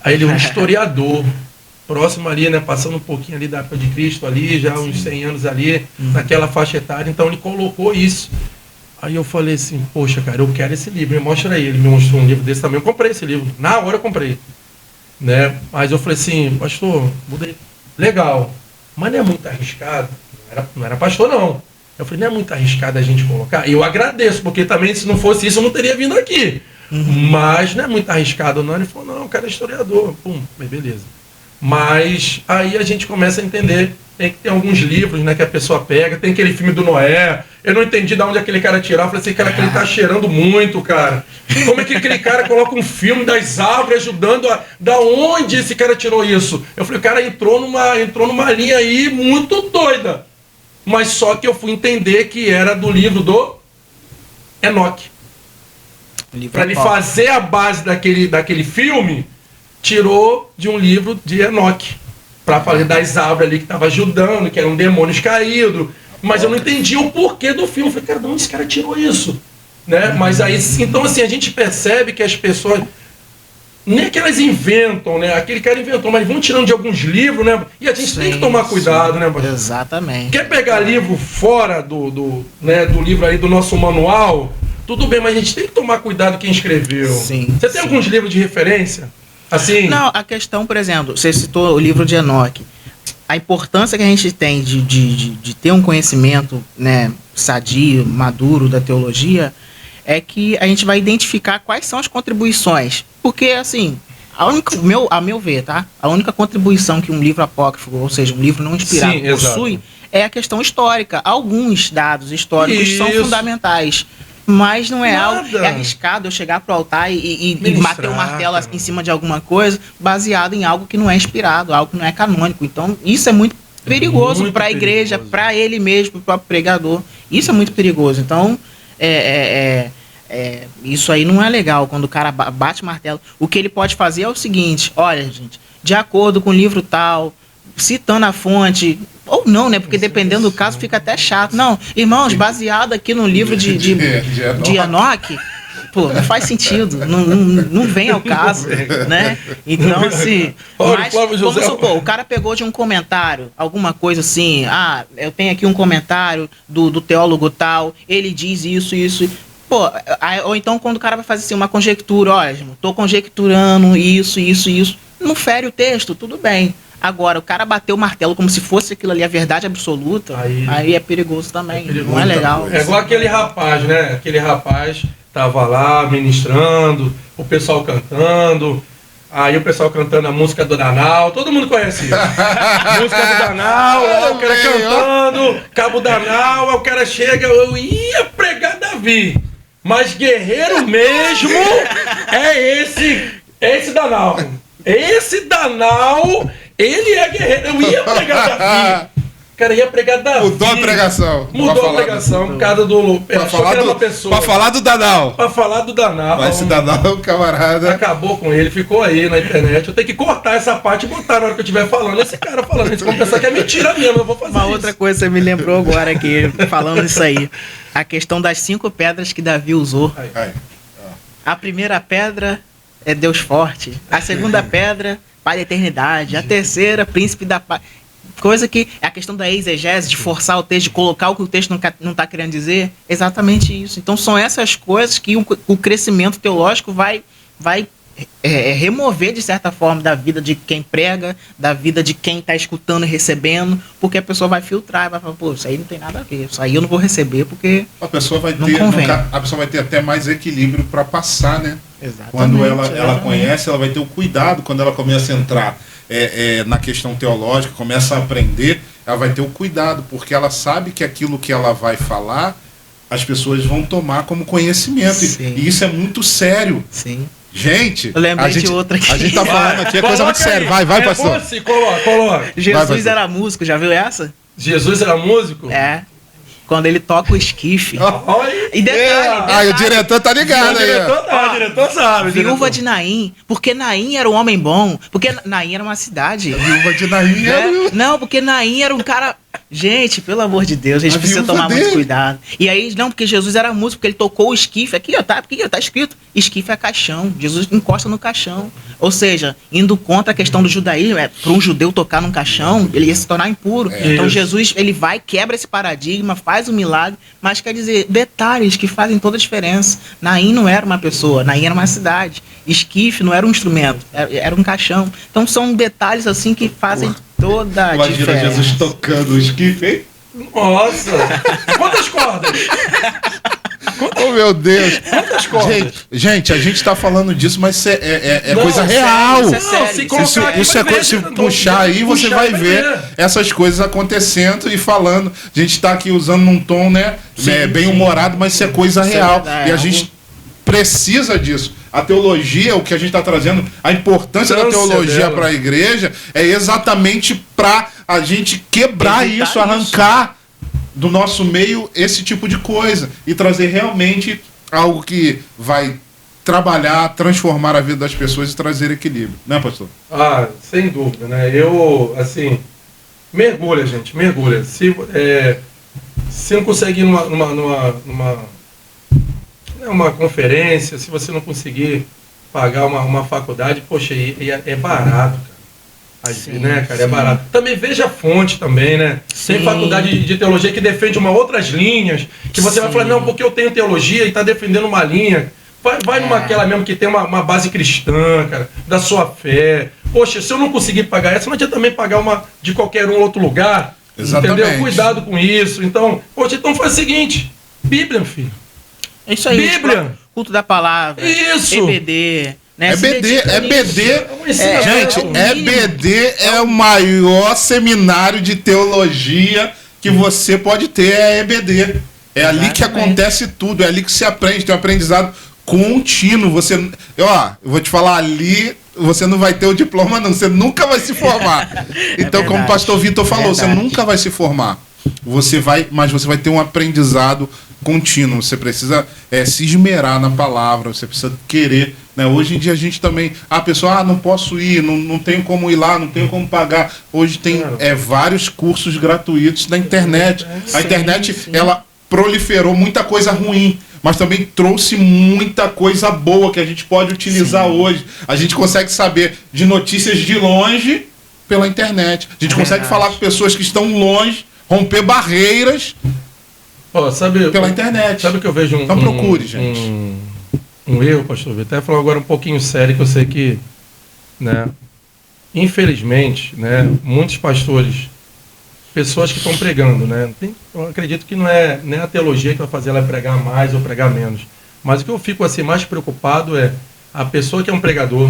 Aí ele é um historiador, próximo ali, né, passando um pouquinho ali da época de Cristo ali, já uns 100 anos ali, naquela faixa etária, então ele colocou isso. Aí eu falei assim, poxa, cara, eu quero esse livro, me mostra aí. Ele me mostrou um livro desse também, eu comprei esse livro, na hora eu comprei. Né? Mas eu falei assim, pastor, mudei. Legal, mas não é muito arriscado? Não era pastor, não. Eu falei, não é muito arriscado a gente colocar? E eu agradeço, porque também se não fosse isso eu não teria vindo aqui. Mas não é muito arriscado, não. Ele falou, não, o cara é historiador. Pum, beleza. Mas aí a gente começa a entender, tem que ter alguns livros, né, que a pessoa pega, tem aquele filme do Noé, eu não entendi de onde aquele cara tirou, eu falei assim, cara, aquele tá cheirando muito, cara. Como é que aquele cara coloca um filme das árvores ajudando a... Da onde esse cara tirou isso? Eu falei, o cara entrou numa linha aí muito doida. Mas só que eu fui entender que era do livro do Enoque. Para ele fazer a base daquele filme, tirou de um livro de Enoque. Para falar das árvores ali que estava ajudando, que eram demônios caídos. Mas eu não entendi o porquê do filme. Eu falei, cara, de onde esse cara tirou isso? Né? Mas aí, então assim, a gente percebe que as pessoas, nem que elas inventam, né? Aquele cara inventou, mas vão tirando de alguns livros, né? E a gente tem que tomar cuidado, né?
Exatamente.
Quer pegar livro fora do livro aí do nosso manual? Tudo bem, mas a gente tem que tomar cuidado quem escreveu.
Sim,
Você tem alguns livros de referência? Assim?
Não, a questão, por exemplo, você citou o livro de Enoque. A importância que a gente tem de ter um conhecimento, né, sadio, maduro da teologia, é que a gente vai identificar quais são as contribuições. Porque, assim, a meu ver, tá? A única contribuição que um livro apócrifo, ou seja, um livro não inspirado, possui, é a questão histórica. Alguns dados históricos são fundamentais. Mas não é algo arriscado eu chegar pro altar e bater o martelo em cima de alguma coisa baseado em algo que não é inspirado, algo que não é canônico. Então, isso é muito perigoso para a igreja, para ele mesmo, para o próprio pregador. Isso é muito perigoso. Então, isso aí não é legal quando o cara bate o martelo. O que ele pode fazer é o seguinte: olha, gente, de acordo com o livro tal, citando a fonte, ou não, né? Porque dependendo do caso fica até chato. Não, irmãos, baseado aqui no livro de Enoque, pô, não faz sentido, não vem ao caso, né? Então, assim, mas, vamos supor, o cara pegou de um comentário, alguma coisa assim, eu tenho aqui um comentário do teólogo tal, ele diz isso. Pô, ou então quando o cara vai fazer assim, uma conjectura, olha, tô conjecturando isso, não fere o texto, tudo bem. Agora, o cara bateu o martelo como se fosse aquilo ali a verdade absoluta, aí é perigoso também, não é legal.
É igual aquele rapaz, né? Aquele rapaz tava lá ministrando, o pessoal cantando, aí o pessoal cantando a música do Danal, todo mundo conhece isso. Música do Danal, o cara cantando, Cabo Danal, aí o cara chega, eu ia pregar Davi, mas guerreiro mesmo é esse Danal. Esse Danal, ele é guerreiro. Eu ia pregar Davi. Cara, ia pregar Davi.
Mudou a pregação.
Mudou a pregação por causa do...
Pra falar do Danal.
Pra falar do Danal.
Mas esse Danal é um camarada...
Acabou com ele, ficou aí na internet. Eu tenho que cortar essa parte e botar na hora que eu estiver falando. Esse cara falando, eles vão pensar que é mentira mesmo, eu vou fazer
Uma outra coisa que você me lembrou agora aqui, falando isso aí. A questão das 5 pedras que Davi usou. A primeira pedra é Deus forte. A segunda pedra, Pai da eternidade. A terceira, Príncipe da paz. Coisa que é a questão da exegese, de forçar o texto, de colocar o que o texto não está querendo dizer. Exatamente isso. Então são essas coisas que o crescimento teológico vai remover, de certa forma, da vida de quem prega, da vida de quem está escutando e recebendo, porque a pessoa vai filtrar e vai falar, pô, isso aí não tem nada a ver, isso aí eu não vou receber porque
a pessoa vai ter até mais equilíbrio para passar, né?
Exatamente,
quando ela conhece, ela vai ter o cuidado quando ela começa a entrar na questão teológica, começa a aprender, ela vai ter o cuidado, porque ela sabe que aquilo que ela vai falar, as pessoas vão tomar como conhecimento. E isso é muito sério.
Sim.
Gente,
eu lembrei de outra aqui.
A gente tá falando aqui, é coisa muito séria. Vai, pastor.
Assim, coloca.
Jesus era músico, já viu essa?
Jesus era músico?
É. Quando ele toca o esquife. E detalhe.
O diretor tá ligado aí.
O diretor sabe.
Viúva de Naim. Porque Naim era um homem bom. Porque Naim era uma cidade.
Viúva de Naim era...
Não, porque Naim era um cara Gente, pelo amor de Deus, a gente
A
precisa
viúva
tomar muito
dele.
cuidado. E aí, não, porque Jesus era músico, porque ele tocou o esquife. Aqui, ó, tá escrito. Esquife é caixão. Jesus encosta no caixão. Ou seja, indo contra a questão do judaísmo, para um judeu tocar num caixão, ele ia se tornar impuro. Então
Isso.
Jesus, ele vai, quebra esse paradigma, faz um milagre, mas quer dizer, detalhes que fazem toda a diferença. Naim não era uma pessoa, Naim era uma cidade. Esquife não era um instrumento, era um caixão. Então são detalhes assim que fazem toda a
Imagina
diferença.
Jesus tocando o esquife, hein?
Nossa! Quantas cordas?
Oh, meu Deus. Gente, a gente tá falando disso, mas isso é
Não,
coisa
sério,
real.
isso é sério.
Se colocar aqui,
Isso
vai
é
ver,
se
né?
puxar aí, você
Puxar
vai
e
ver essas coisas acontecendo e falando. A gente tá aqui usando num tom, né, bem humorado, mas isso é coisa
Isso é
real.
verdade,
E a
algo-
gente precisa disso. A teologia, o que a gente está trazendo, a importância da
Importância
teologia
dela.
para a igreja é exatamente para a gente quebrar
Evitar
isso, arrancar do nosso meio esse tipo de coisa e trazer realmente algo que vai trabalhar, transformar a vida das pessoas e trazer equilíbrio, né, pastor?
Ah, sem dúvida, né? Eu, assim, mergulha, gente, mergulha. Se não conseguir ir numa conferência, se você não conseguir pagar uma faculdade, poxa, é barato, cara. Às vezes, né, cara? É barato. Também veja a fonte também, né? Tem
Sim.
faculdade de teologia que defende outras linhas, que você vai
Sim.
falar, não, porque eu tenho teologia e está defendendo uma linha. Vai numa aquela mesmo que tem uma base cristã, cara, da sua fé. Poxa, se eu não conseguir pagar essa, não adianta também pagar uma de qualquer outro lugar.
Exatamente.
Entendeu? Cuidado com isso. Então, poxa, então faz o seguinte: Bíblia, meu filho.
É isso aí.
Bíblia.
Culto da palavra.
Isso.
EBD. Né? Se
EBD,
dedica nisso.
EBD,
um ensinamento.
gente,
é o mínimo.
EBD é o maior seminário de teologia que você pode ter, é EBD. É ali que
Exatamente.
acontece tudo, é ali que se aprende, tem um aprendizado contínuo. Você, eu vou te falar, ali você não vai ter o diploma não, você nunca vai se formar. Então, como o
verdade,
pastor Vitor falou, você
verdade.
nunca vai se formar. Mas você vai ter um aprendizado contínuo. Você precisa se esmerar na palavra, você precisa querer. Né? Hoje em dia a gente também. A pessoa, não posso ir, não tenho como ir lá, não tenho como pagar. Hoje tem
Claro.
vários cursos gratuitos na internet. A internet,
sim.
ela proliferou muita coisa ruim, mas também trouxe muita coisa boa que a gente pode utilizar hoje. A gente consegue saber de notícias de longe pela internet. A gente consegue
verdade.
falar com pessoas que estão longe, romper barreiras
Ó, sabe,
pela internet.
sabe que eu vejo
Então procure, gente.
Um erro, pastor Vitor. Até falar agora um pouquinho sério, que eu sei que, né, infelizmente, né, muitos pastores, pessoas que estão pregando, né, eu acredito que não é a teologia que vai fazer ela pregar mais ou pregar menos. Mas o que eu fico assim mais preocupado é a pessoa que é um pregador,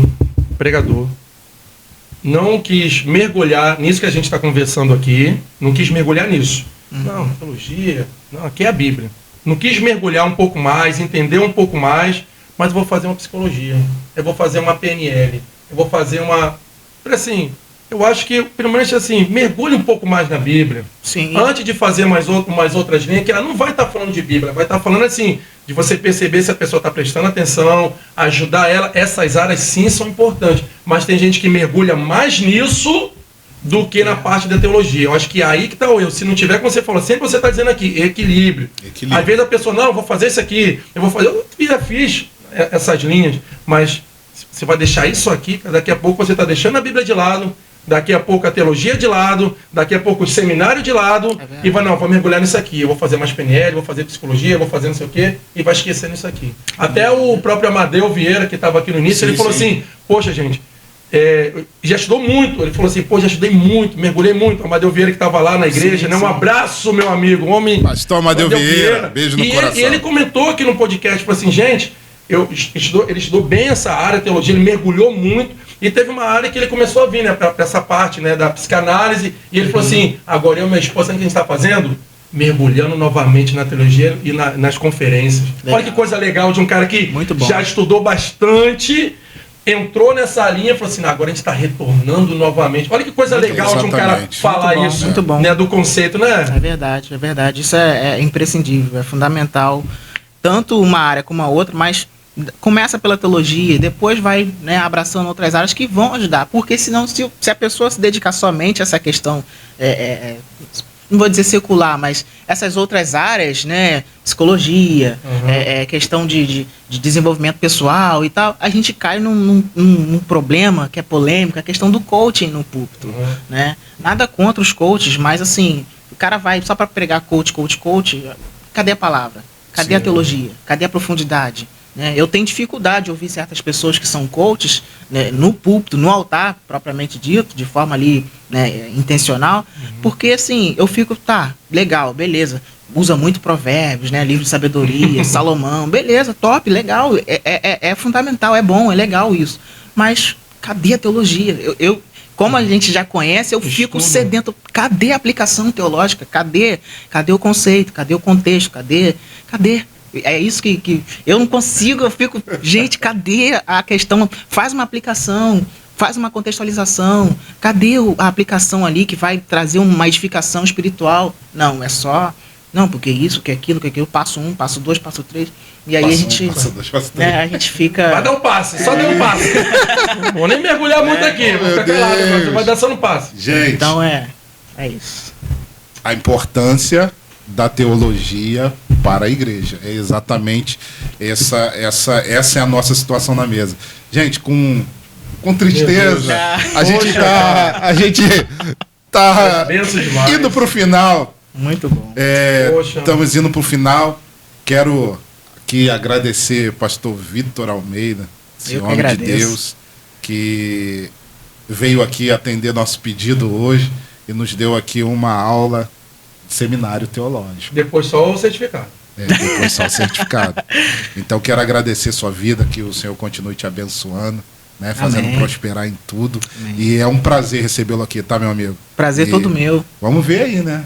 não quis mergulhar nisso que a gente está conversando aqui, não quis mergulhar nisso. Não, teologia, não, aqui é a Bíblia. Não quis mergulhar um pouco mais, entender um pouco mais, mas eu vou fazer uma psicologia, eu vou fazer uma PNL, eu vou fazer uma... Assim, eu acho que, pelo menos assim, mergulhe um pouco mais na Bíblia.
Sim.
Antes de fazer mais outras linhas, que ela não vai estar falando de Bíblia, vai estar falando assim, de você perceber se a pessoa está prestando atenção, ajudar ela. Essas áreas sim são importantes, mas tem gente que mergulha mais nisso do que na parte da teologia. Eu acho que é aí que está o erro. Se não tiver, como você falou, sempre você está dizendo aqui, equilíbrio. Às vezes a pessoa, não, eu vou fazer isso aqui, eu vou fazer... Eu já fiz essas linhas, mas você vai deixar isso aqui, daqui a pouco você está deixando a Bíblia de lado, daqui a pouco a teologia de lado, daqui a pouco o seminário de lado, e vai, não, vou mergulhar nisso aqui, eu vou fazer mais PNL, vou fazer psicologia, vou fazer não sei o quê, e vai esquecendo isso aqui. Até o próprio Amadeu Vieira, que estava aqui no início, ele falou assim, poxa, gente, já estudou muito, ele falou assim, pô, já estudei muito, mergulhei muito. O Amadeu Vieira que estava lá na igreja, né? Um abraço, meu amigo, homem.
Pastor Amadeu Vieira, beijo no coração.
E ele comentou aqui no podcast, falou assim, gente, ele estudou bem essa área, teologia, ele mergulhou muito, e teve uma área que ele começou a vir, né, para essa parte, né, da psicanálise, e ele falou assim, agora eu e minha esposa, sabe o que a gente está fazendo? Mergulhando novamente na teologia e nas conferências.
Legal.
Olha que coisa legal de um cara que
Muito bom.
já estudou bastante, entrou nessa linha e falou assim, não, agora a gente está retornando novamente. Olha que coisa legal de um cara
Exatamente.
falar
Muito bom,
isso,
muito bom.
né, do conceito, né?
É verdade, é verdade. Isso é imprescindível, é fundamental. Tanto uma área como a outra, mas começa pela teologia, depois vai, né, abraçando outras áreas que vão ajudar. Porque senão, se a pessoa se dedicar somente a essa questão, não vou dizer secular, mas essas outras áreas, né, psicologia, questão de desenvolvimento pessoal e tal, a gente cai num problema que é polêmico, a questão do coaching no púlpito, né? Nada contra os coaches, mas assim, o cara vai só para pregar coach, cadê a palavra? Cadê a teologia? Cadê a profundidade? Né? Eu tenho dificuldade de ouvir certas pessoas que são coaches, né, no púlpito, no altar, propriamente dito, de forma ali, né, intencional, porque assim, eu fico, tá, legal, beleza, usa muito provérbios, né, livro de sabedoria, Salomão, beleza, top, legal, é fundamental, é bom, é legal isso, mas cadê a teologia? Como a gente já conhece, eu fico sedento. Cadê a aplicação teológica? Cadê o conceito? Cadê o contexto? Cadê? É isso que eu não consigo, eu fico... Gente, cadê a questão? Faz uma aplicação, faz uma contextualização. Cadê a aplicação ali que vai trazer uma edificação espiritual? Não, é só... Não, porque isso, que aquilo, passo 1, passo 2, passo 3. E aí
passo 2, passo 3.
Né, a gente fica...
Vai dar um passe, só deu um passe. Não vou nem mergulhar muito aqui, vou ficar calado, vai dar só no passe.
Gente,
então é isso.
A importância da teologia para a igreja. É exatamente essa é a nossa situação na mesa. Gente, com tristeza, a gente tá indo para o final.
Muito bom.
Estamos indo para o final. Quero aqui agradecer pastor Vitor Almeida, esse homem de Deus, que veio aqui atender nosso pedido hoje e nos deu aqui uma aula de seminário teológico.
Depois só o certificado.
Depois só o certificado. Então quero agradecer sua vida, que o Senhor continue te abençoando, né, fazendo prosperar em tudo. Amém. E é um prazer recebê-lo aqui, tá, meu amigo?
Prazer todo meu.
Vamos ver aí, né?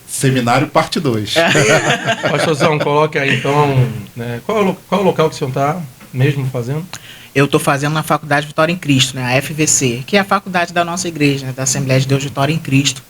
Seminário parte 2.
Pastorzão, coloque aí então, né, qual é o local que o senhor está mesmo fazendo?
Eu estou fazendo na Faculdade Vitória em Cristo, né, a FVC, que é a faculdade da nossa igreja, né, da Assembleia de Deus Vitória em Cristo.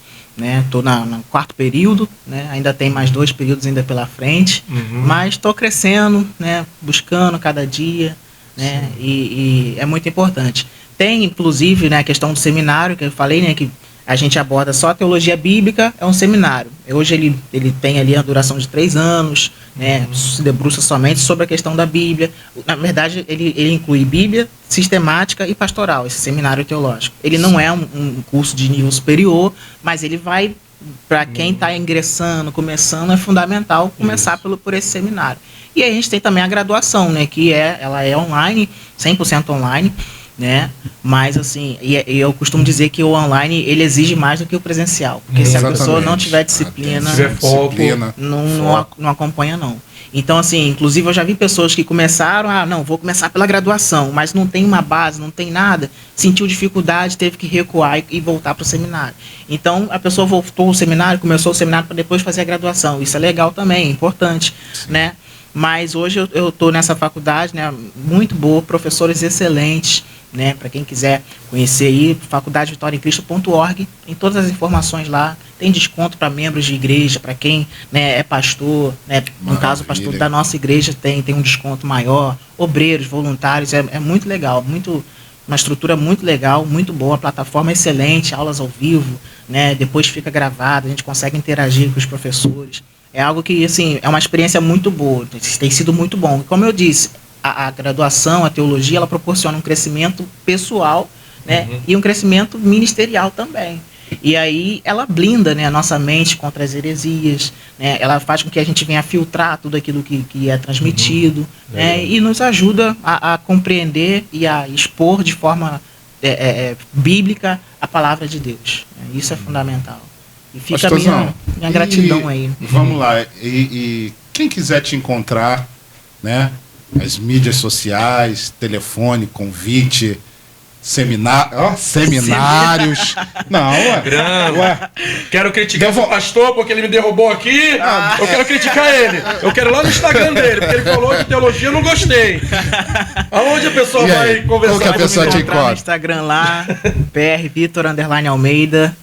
Estou no 4º período, né, ainda tem mais 2 períodos ainda pela frente, mas estou crescendo, né, buscando cada dia, né, e é muito importante. Tem, inclusive, né, a questão do seminário, que eu falei, né, que a gente aborda só a teologia bíblica, é um seminário. Hoje ele tem ali a duração de 3 anos, né, se debruça somente sobre a questão da Bíblia. Na verdade, ele inclui Bíblia, sistemática e pastoral, esse seminário teológico. Ele não é um curso de nível superior, mas ele vai, para quem está ingressando, começando, é fundamental começar por esse seminário. E aí a gente tem também a graduação, né, que ela é online, 100% online, né? Mas assim, e eu costumo dizer que o online ele exige mais do que o presencial, porque se a pessoa não tiver disciplina, não acompanha não. Então assim, inclusive eu já vi pessoas que começaram, vou começar pela graduação, mas não tem uma base, não tem nada, sentiu dificuldade, teve que recuar e voltar para o seminário. Então a pessoa voltou ao seminário, começou o seminário para depois fazer a graduação. Isso é legal também, é importante, né? Mas hoje eu estou nessa faculdade, né, muito boa, professores excelentes, né, para quem quiser conhecer aí, faculdadevitoriaemcristo.org, tem todas as informações lá, tem desconto para membros de igreja, para quem, né, é pastor, né, no caso o pastor da nossa igreja tem um desconto maior, obreiros, voluntários, é muito legal, uma estrutura muito legal, muito boa, a plataforma é excelente, aulas ao vivo, né, depois fica gravado, a gente consegue interagir com os professores. É algo que, assim, é uma experiência muito boa, tem sido muito bom. Como eu disse, a graduação, a teologia, ela proporciona um crescimento pessoal, né, e um crescimento ministerial também. E aí ela blinda, né, a nossa mente contra as heresias, né, ela faz com que a gente venha filtrar tudo aquilo que é transmitido, né, e nos ajuda a compreender e a expor de forma bíblica a palavra de Deus. Isso é fundamental. E fica a minha gratidão aí.
Vamos lá. E quem quiser te encontrar, né? As mídias sociais, telefone, convite, seminários. Não,
ué. Quero criticar o pastor porque ele me derrubou aqui. Eu quero criticar ele. Eu quero ir lá no Instagram dele, porque ele falou que teologia eu não gostei. Aonde a pessoa vai conversar?
Como que a pessoa te encontra?
No Instagram lá, PR Vitor _Almeida.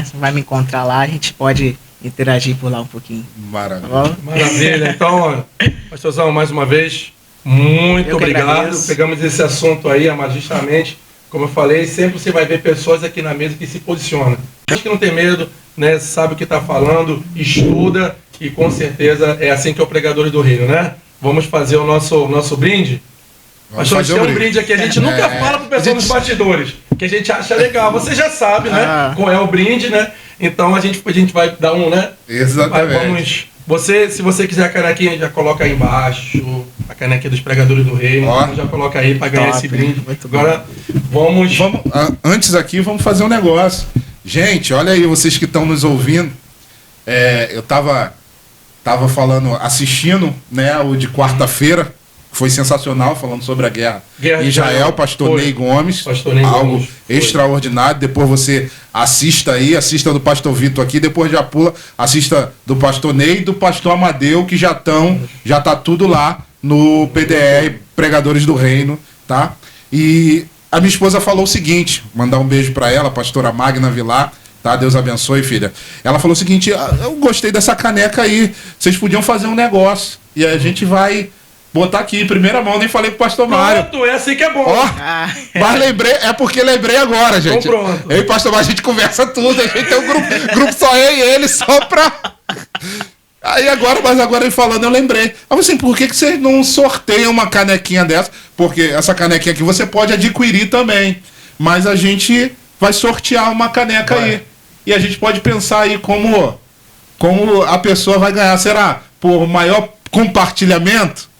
Você vai me encontrar lá, a gente pode interagir por lá um pouquinho.
Maravilha.
Tá,
maravilha. Então, pastorzão, mais uma vez, muito obrigado. Pegamos esse assunto aí magistralmente. como eu falei, sempre você vai ver pessoas aqui na mesa que se posicionam. Acho que não tem medo, né? Sabe o que está falando, estuda e com certeza é assim que é o Pregadores do Reino, né? Vamos fazer o nosso brinde? Mas hoje tem um brinde aqui, a gente nunca fala pro pessoal nos bastidores, que a gente acha legal. Você já sabe, né? Qual é o brinde, né? Então a gente vai dar um, né?
Exatamente.
Se você quiser a canequinha, já coloca aí embaixo. A canequinha dos Pregadores do Reino. Então já coloca aí para ganhar esse brinde. Agora vamos.
Antes aqui, vamos fazer um negócio. Gente, olha aí, vocês que estão nos ouvindo. Eu tava falando, assistindo, né, o de quarta-feira. Foi sensacional, falando sobre a guerra em Israel, pastor Ney Gomes, algo extraordinário. Depois você assista do pastor Vitor aqui, depois já pula, assista do pastor Ney e do pastor Amadeu, que já tá tudo lá no PDR, Pregadores do Reino, tá? E a minha esposa falou o seguinte, mandar um beijo para ela, a pastora Magna Vilar, tá? Deus abençoe, filha. Ela falou o seguinte, eu gostei dessa caneca aí, vocês podiam fazer um negócio, e a gente vai botar aqui em primeira mão, nem falei pro pastor Mário.
Pronto, é assim que é bom.
Mas lembrei agora, gente.
Então pronto.
Eu e o pastor Mário, a gente conversa tudo, a gente tem um grupo só eu e ele, só pra... Mas agora ele falando, eu lembrei. Assim, por que vocês não sorteiam uma canequinha dessa? Porque essa canequinha aqui você pode adquirir também. Mas a gente vai sortear uma caneca aí. E a gente pode pensar aí como a pessoa vai ganhar. Será por maior compartilhamento?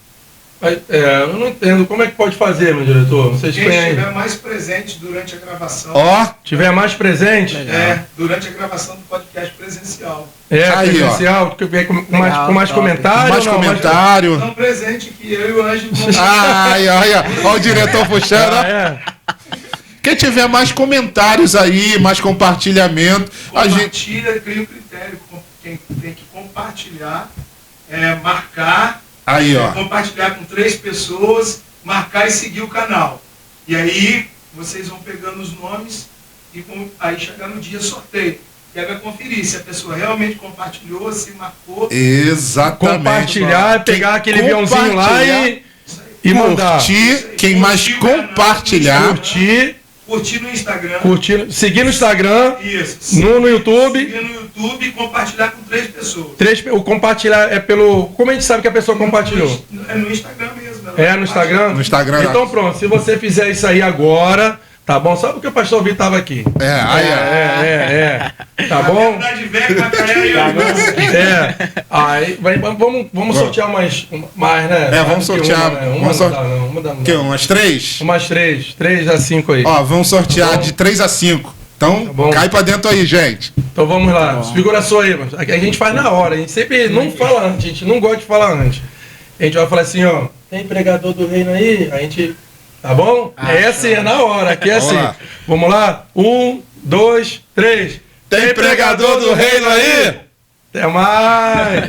Eu não entendo. Como é que pode fazer, meu diretor? Vocês
Quem estiver mais presente durante a gravação.
Tiver mais presente?
Durante a gravação do podcast presencial.
Presencial, com mais comentário.
Mais comentário.
Tão presente que eu e o Ângelo vamos...
Olha o diretor puxando. Quem tiver mais comentários aí, mais compartilhamento...
Compartilha, cria um critério. Quem tem que compartilhar, marcar... compartilhar com 3 pessoas, marcar e seguir o canal. E aí vocês vão pegando os nomes e aí chegar no dia sorteio. E aí vai conferir se a pessoa realmente compartilhou, se marcou.
Exatamente.
Compartilhar, pegar aquele aviãozinho lá e mandar.
Quem mais compartilhar.
Curtir no Instagram.
Seguir no Instagram.
Isso.
No YouTube.
Seguir no YouTube e compartilhar com 3 pessoas.
O compartilhar é pelo... Como a gente sabe que a pessoa compartilhou?
É no Instagram mesmo.
No Instagram?
No Instagram.
Então pronto, se você fizer isso aí agora, tá bom? Só porque o pastor Vitor estava aqui. Tá bom? Aí vamos sortear mais, né?
Vamos sortear. Umas 3?
Umas 3 a 5 aí.
Vamos sortear de 3 a 5. Então, cai pra dentro aí, gente.
Então vamos lá. Figuração aí, mano. A gente faz na hora. A gente sempre não fala antes. A gente não gosta de falar antes. A gente vai falar assim, tem pregador do reino aí? A gente... Tá bom? Assim, é na hora. Aqui é assim. Vamos lá? 1, 2, 3. Tem pregador do reino aí? Até mais!